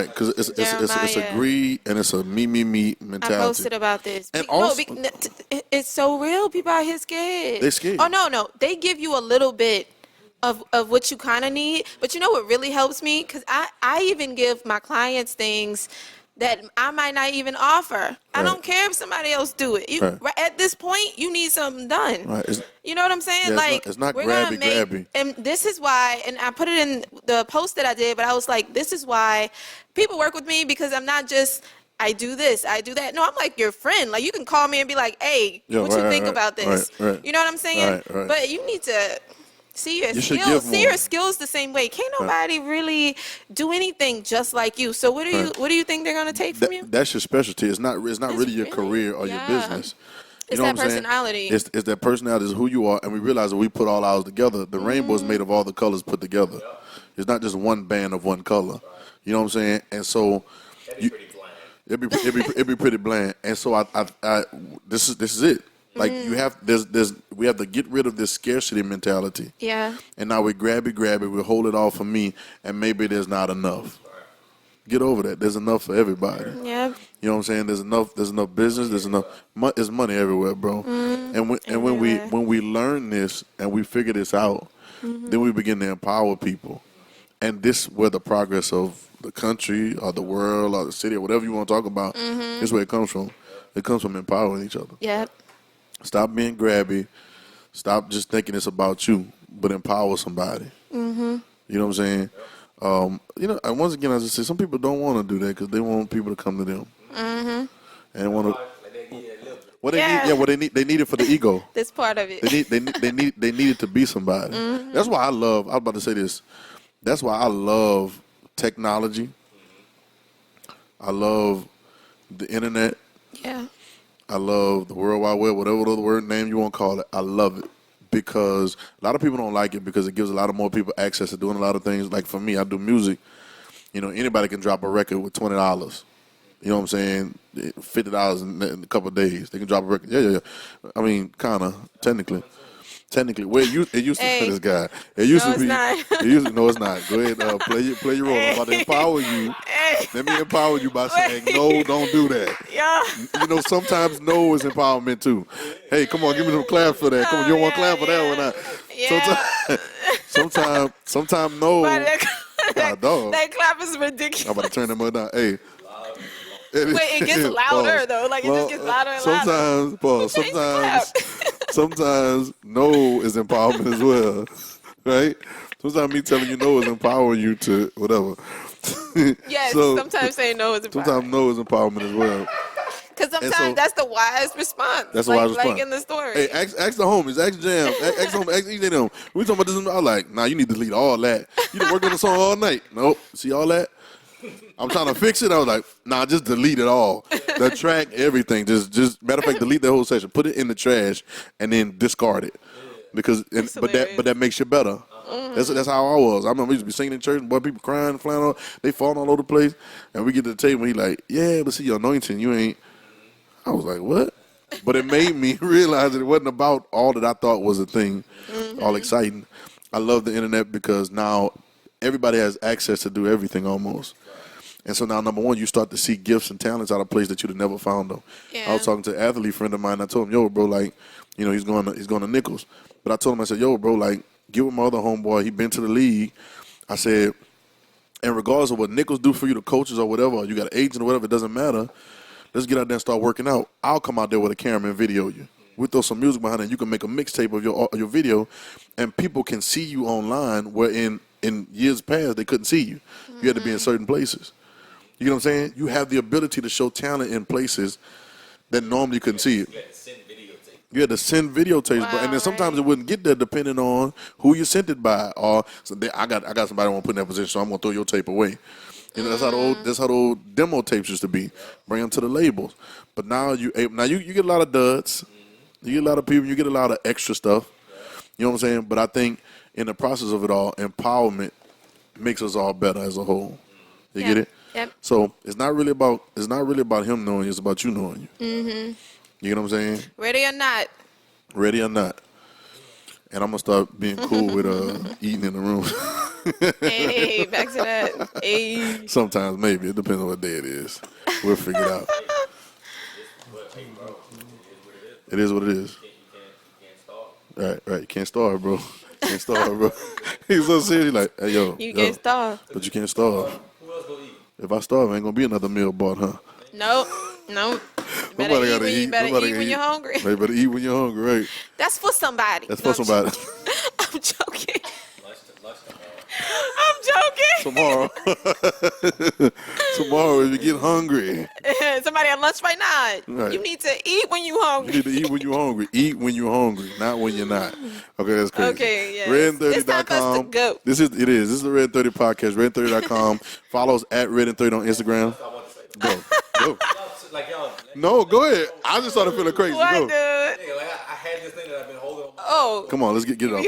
Because it's a Jeremiah. greed and it's a me I mentality. posted about this. And No, also- it's so real. People out here scared. They scared. Oh no, they give you a little bit of what you kind of need. But you know what really helps me? Because I even give my clients things that I might not even offer. I don't care if somebody else do it. Right at this point, you need something done. Right. You know what I'm saying? Yeah, like it's not we're gonna grabby. and this is why. And I put it in the post that I did, but I was like, this is why people work with me because I'm not just. I do this, I do that. No, I'm like your friend. Like you can call me and be like, "Hey, Yeah, what you right, think right, about this?" right. You know what I'm saying? Right. But you need to see your You should skills. give See more. your skills the same way. Can't nobody really do anything just like you. So what do you think they're gonna take from you? That's your specialty. It's not really your really- career or your yeah. business. It's know that what I'm saying? personality. It's that personality is who you are, and we realize that we put all ours together. The rainbow is made of all the colors put together. It's not just one band of one color. You know what I'm saying? And so That'd be pretty bland. it'd be pretty bland. And so I this is it. Like you have we have to get rid of this scarcity mentality. Yeah. And now we grab it, we hold it all for me, and maybe there's not enough. Get over that. There's enough for everybody. Yeah. You know what I'm saying? There's enough business. There's enough. There's money everywhere, bro. And when we learn this and we figure this out, then we begin to empower people. And this is where the progress of the country or the world or the city or whatever you want to talk about, this is where it comes from. It comes from empowering each other. Yep. Stop being grabby. Stop just thinking it's about you, but empower somebody. You know what I'm saying? And once again, as I say, some people don't want to do that because they want people to come to them. Mm-hmm. And want to. What they Yeah. need, what they need it for the ego. That's part of it. They need it to be somebody. Mm-hmm. That's why I was about to say this. That's why I love technology. I love the internet. Yeah. I love the World Wide Web, whatever the word name you want to call it. I love it because a lot of people don't like it because it gives a lot of more people access to doing a lot of things. Like for me, I do music. Anybody can drop a record with $20. You know what I'm saying? $50 in a couple of days. They can drop a record. Yeah. I mean, kind of, technically. Well, it used to be this guy. It used to be. Not. No, it's not. Go ahead, play your role. I'm about to empower you. Let me empower you by saying, no, don't do that. Yeah. Sometimes no is empowerment too. Hey, come on, give me some claps for that. Come on, you don't want to clap for that one. Yeah. Sometimes no. But dog. that clap is ridiculous. I'm about to turn them on down. Hey. Wait, it gets louder though. Like it just gets louder and louder. Sometimes no is empowerment as well, right? Sometimes me telling you no is empowering you to whatever. Yes, So, sometimes saying no is empowering. sometimes no is empowerment as well. Because sometimes that's the wise response. That's the wise response. Like in the story. Hey, ask the homies, ask Jam, ask each of them. We talking about this. I'm like, nah, you need to delete all that. You done worked on the song all night. Nope. See all that? I'm trying to fix it. I was like, nah, just delete it all. The track, everything. Just matter of fact, delete the whole section. Put it in the trash and then discard it. But that makes you better. That's how I was. I remember we used to be singing in church and boy, people crying, flying all, they falling all over the place. And we get to the table and he like, yeah, but see your anointing, you ain't. I was like, what? But it made me realize that it wasn't about all that I thought was a thing, all exciting. I love the internet because now everybody has access to do everything almost. And so now, number one, you start to see gifts and talents out of places that you'd have never found them. Yeah. I was talking to an athlete friend of mine. I told him, yo, bro, like, he's going to Nichols. But I told him, I said, yo, bro, like, get with my other homeboy. He been to the league. I said, and regardless of what Nichols do for you, the coaches or whatever, or you got an agent or whatever, it doesn't matter. Let's get out there and start working out. I'll come out there with a camera and video you. We throw some music behind it. And you can make a mixtape of your video, and people can see you online where in years past they couldn't see you. You had to be in certain places. You know what I'm saying? You have the ability to show talent in places that normally you couldn't see it. You had to send videotapes, Wow, and then sometimes it wouldn't get there depending on who you sent it by. Or I got somebody I want to put in that position, so I'm gonna throw your tape away. That's how the old demo tapes used to be. Bring them to the labels. But now you get a lot of duds. You get a lot of people. You get a lot of extra stuff. You know what I'm saying? But I think in the process of it all, empowerment makes us all better as a whole. You get it? Yep. So it's not really about him knowing you. It's about you knowing you. Mm-hmm. You know what I'm saying? Ready or not. Ready or not. And I'm gonna start being cool with eating in the room. Hey, back to that. Hey. Sometimes maybe it depends on what day it is. We'll figure it out. It is what it is. Right. You can't starve, bro. Can't starve, bro. He's so serious. Like, hey, yo. You can't starve. But you can't starve. Who else gonna eat? If I starve, ain't gonna be another meal bought, huh? Nope. You better eat when you're hungry. You better eat when you're hungry, right? That's for somebody. That's for somebody. I'm joking. Tomorrow. Tomorrow, if you get hungry. Somebody on lunch right now. Right. You need to eat when you're hungry. You need to eat when you're hungry. Eat when you're hungry, not when you're not. Okay, that's crazy. Okay, yeah. RedIn30.com. It's time for us to go. This is the RedIn30 podcast. RedIn30.com. Follow us at RedIn30 on Instagram. Go. No, go ahead. I just started feeling crazy. What, Go. dude? I had this thing that I've been holding on. Oh. Come on, let's get it up. He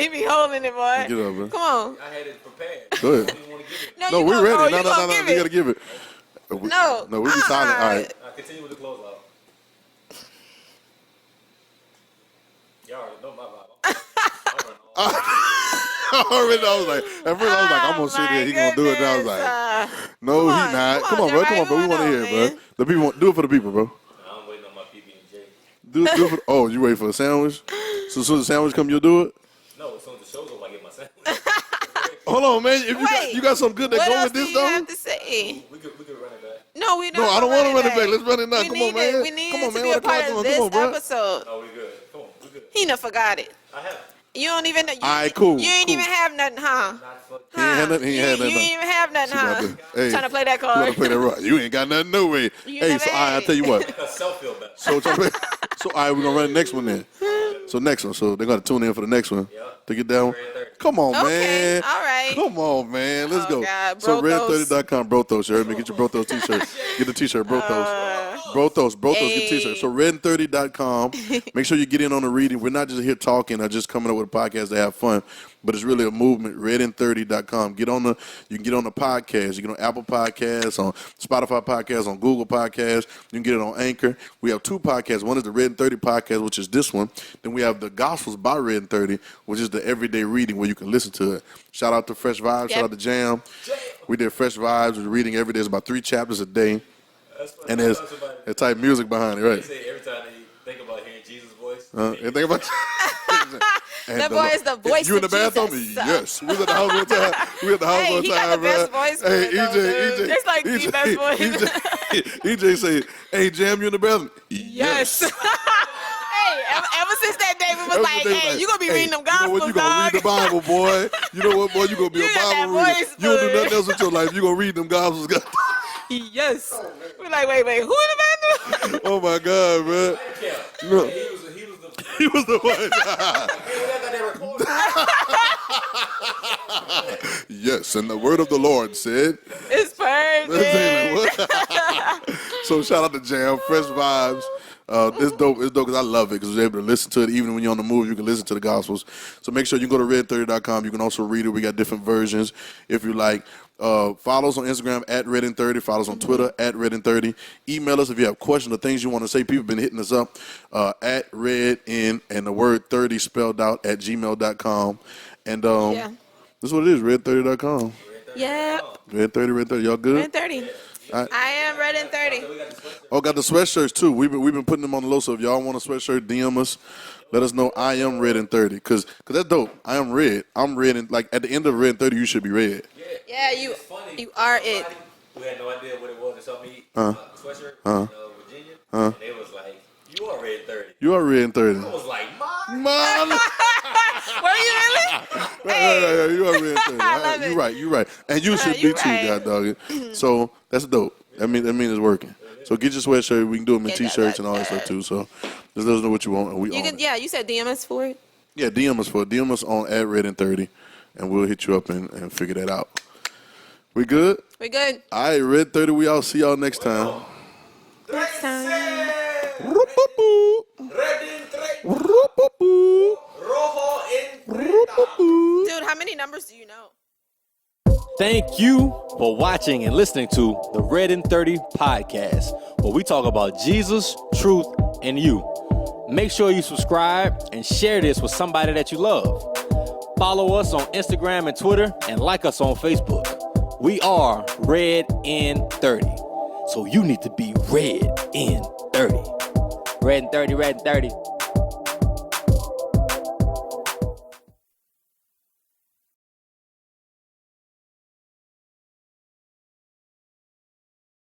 be holding it, boy. Get it up, bro. Come on. I had it prepared. Go ahead. I didn't want to give it. No, we're ready. No. Give You gotta give it. No. No, we be silent. All right. Continue with the close out. Y'all already know my vibe. I was like, at first I was like, I'm gonna sit there. He gonna do it. And I was like, no, he not. Come on, bro. We want to hear, bro. The people do it for the people, bro. I'm waiting on my PB&J. Do it for. Oh, you wait for a sandwich? So as soon as the sandwich come, you'll do it. No, as soon as the show's over, I get my sandwich. Hold on, man. If you got something good that go with this, though. What else do you have to say? We could run it back. No, we don't. No, I don't want to run it back. Let's run it now. We Come need on, man. We need Come it on, to man. be a What the part clock of doing? this Come on, bro. episode. Oh, we good. Come on, we good. He never forgot it. I have. You don't even know. All right, cool. You ain't cool. even have nothing, huh? He ain't had nothing. He ain't had nothing. You ain't even have nothing, huh? Hey, Trying to play that you want card. to play that right? You ain't got nothing, no way. You Hey, never so had I tell you what. Self-feel better. So all right, we're gonna run the next one then. So next one. So they're gonna tune in for the next one to get that one. Come on, Okay, man. all right. Come on, man. Let's go. God, So Brothos. RedIn30.com, Brothos. You heard me? Get your Brothos t-shirt. Get the t-shirt, Brothos. Brothos, get t-shirt. So RedIn30.com. Make sure you get in on the reading. We're not just here talking or just coming up with a podcast to have fun, but it's really a movement. RedIn30.com. You can get on the podcast. You get on Apple Podcasts, on Spotify Podcasts, on Google Podcasts. You can get it on Anchor. We have 2 podcasts. One is the RedIn30 podcast, which is this one. Then we have the Gospels by RedIn30, which is the everyday reading where you can listen to it. Shout out to Fresh Vibes. Shout out to Jam. We did Fresh Vibes. We're reading every day. It's about 3 chapters a day. And there's type music behind it, right? They say every time they think about hearing Jesus' voice. You think about That boy is the voice You in the of bathroom? Jesus. Yes. We was at the house one time. Hey, he got the best voice for it, though, dude. It's like the best voice. EJ say, hey, Jam, you in the bathroom? Yes. Hey, ever since that day, we was like, hey, you gonna be reading them Gospels, you gonna read the Bible, boy. You know what, boy? You gonna be You a got Bible that reader. voice, You don't do boy. nothing else with your life. You gonna read them Gospels. Yes. We're like, wait, who in the bathroom? Oh, my God, man. No. He was the one. Yes, and the word of the Lord said. It's perfect. So shout out to Jam, Fresh Vibes. It's dope. It's dope because I love it because you're able to listen to it. Even when you're on the move, you can listen to the Gospels. So make sure you go to RedIn30.com. You can also read it. We got different versions if you like. Follow us on Instagram at RedIn30. Follow us on Twitter at RedIn30. Email us if you have questions or things you want to say. People have been hitting us up at RedIn and the word 30 spelled out at gmail.com. And this is what it is, RedIn30.com. Yeah. RedIn30. Y'all good? RedIn30. I am RedIn30. Oh, got the sweatshirts too. We've been putting them on the low. So if y'all want a sweatshirt, DM us. Let us know I am RedIn30 because that's dope. I am red. I'm red, and like at the end of RedIn30, you should be red. Yeah, you are it. We had no idea what it was. They saw me sweatshirt in Virginia, and they was like, "You are RedIn30." You are RedIn30. I was like, "Mom." Were you really? Right. You are RedIn30. I love it. You're right. And you should be too, God dog. So that's dope. That means it's working. So get your sweatshirt. We can do them in t-shirts and all that stuff too. So just let us know what you want, and we own it. Yeah, you said DM us for it. Yeah, DM us on at RedIn30, and we'll hit you up and figure that out. We good? We good. All right, RedIn30. We all see y'all next time. Next time. Dude, how many numbers do you know? Thank you for watching and listening to the RedIn30 podcast, where we talk about Jesus, truth, and you. Make sure you subscribe and share this with somebody that you love. Follow us on Instagram and Twitter, and like us on Facebook. We are RedIn30, so you need to be RedIn30. RedIn30, RedIn30.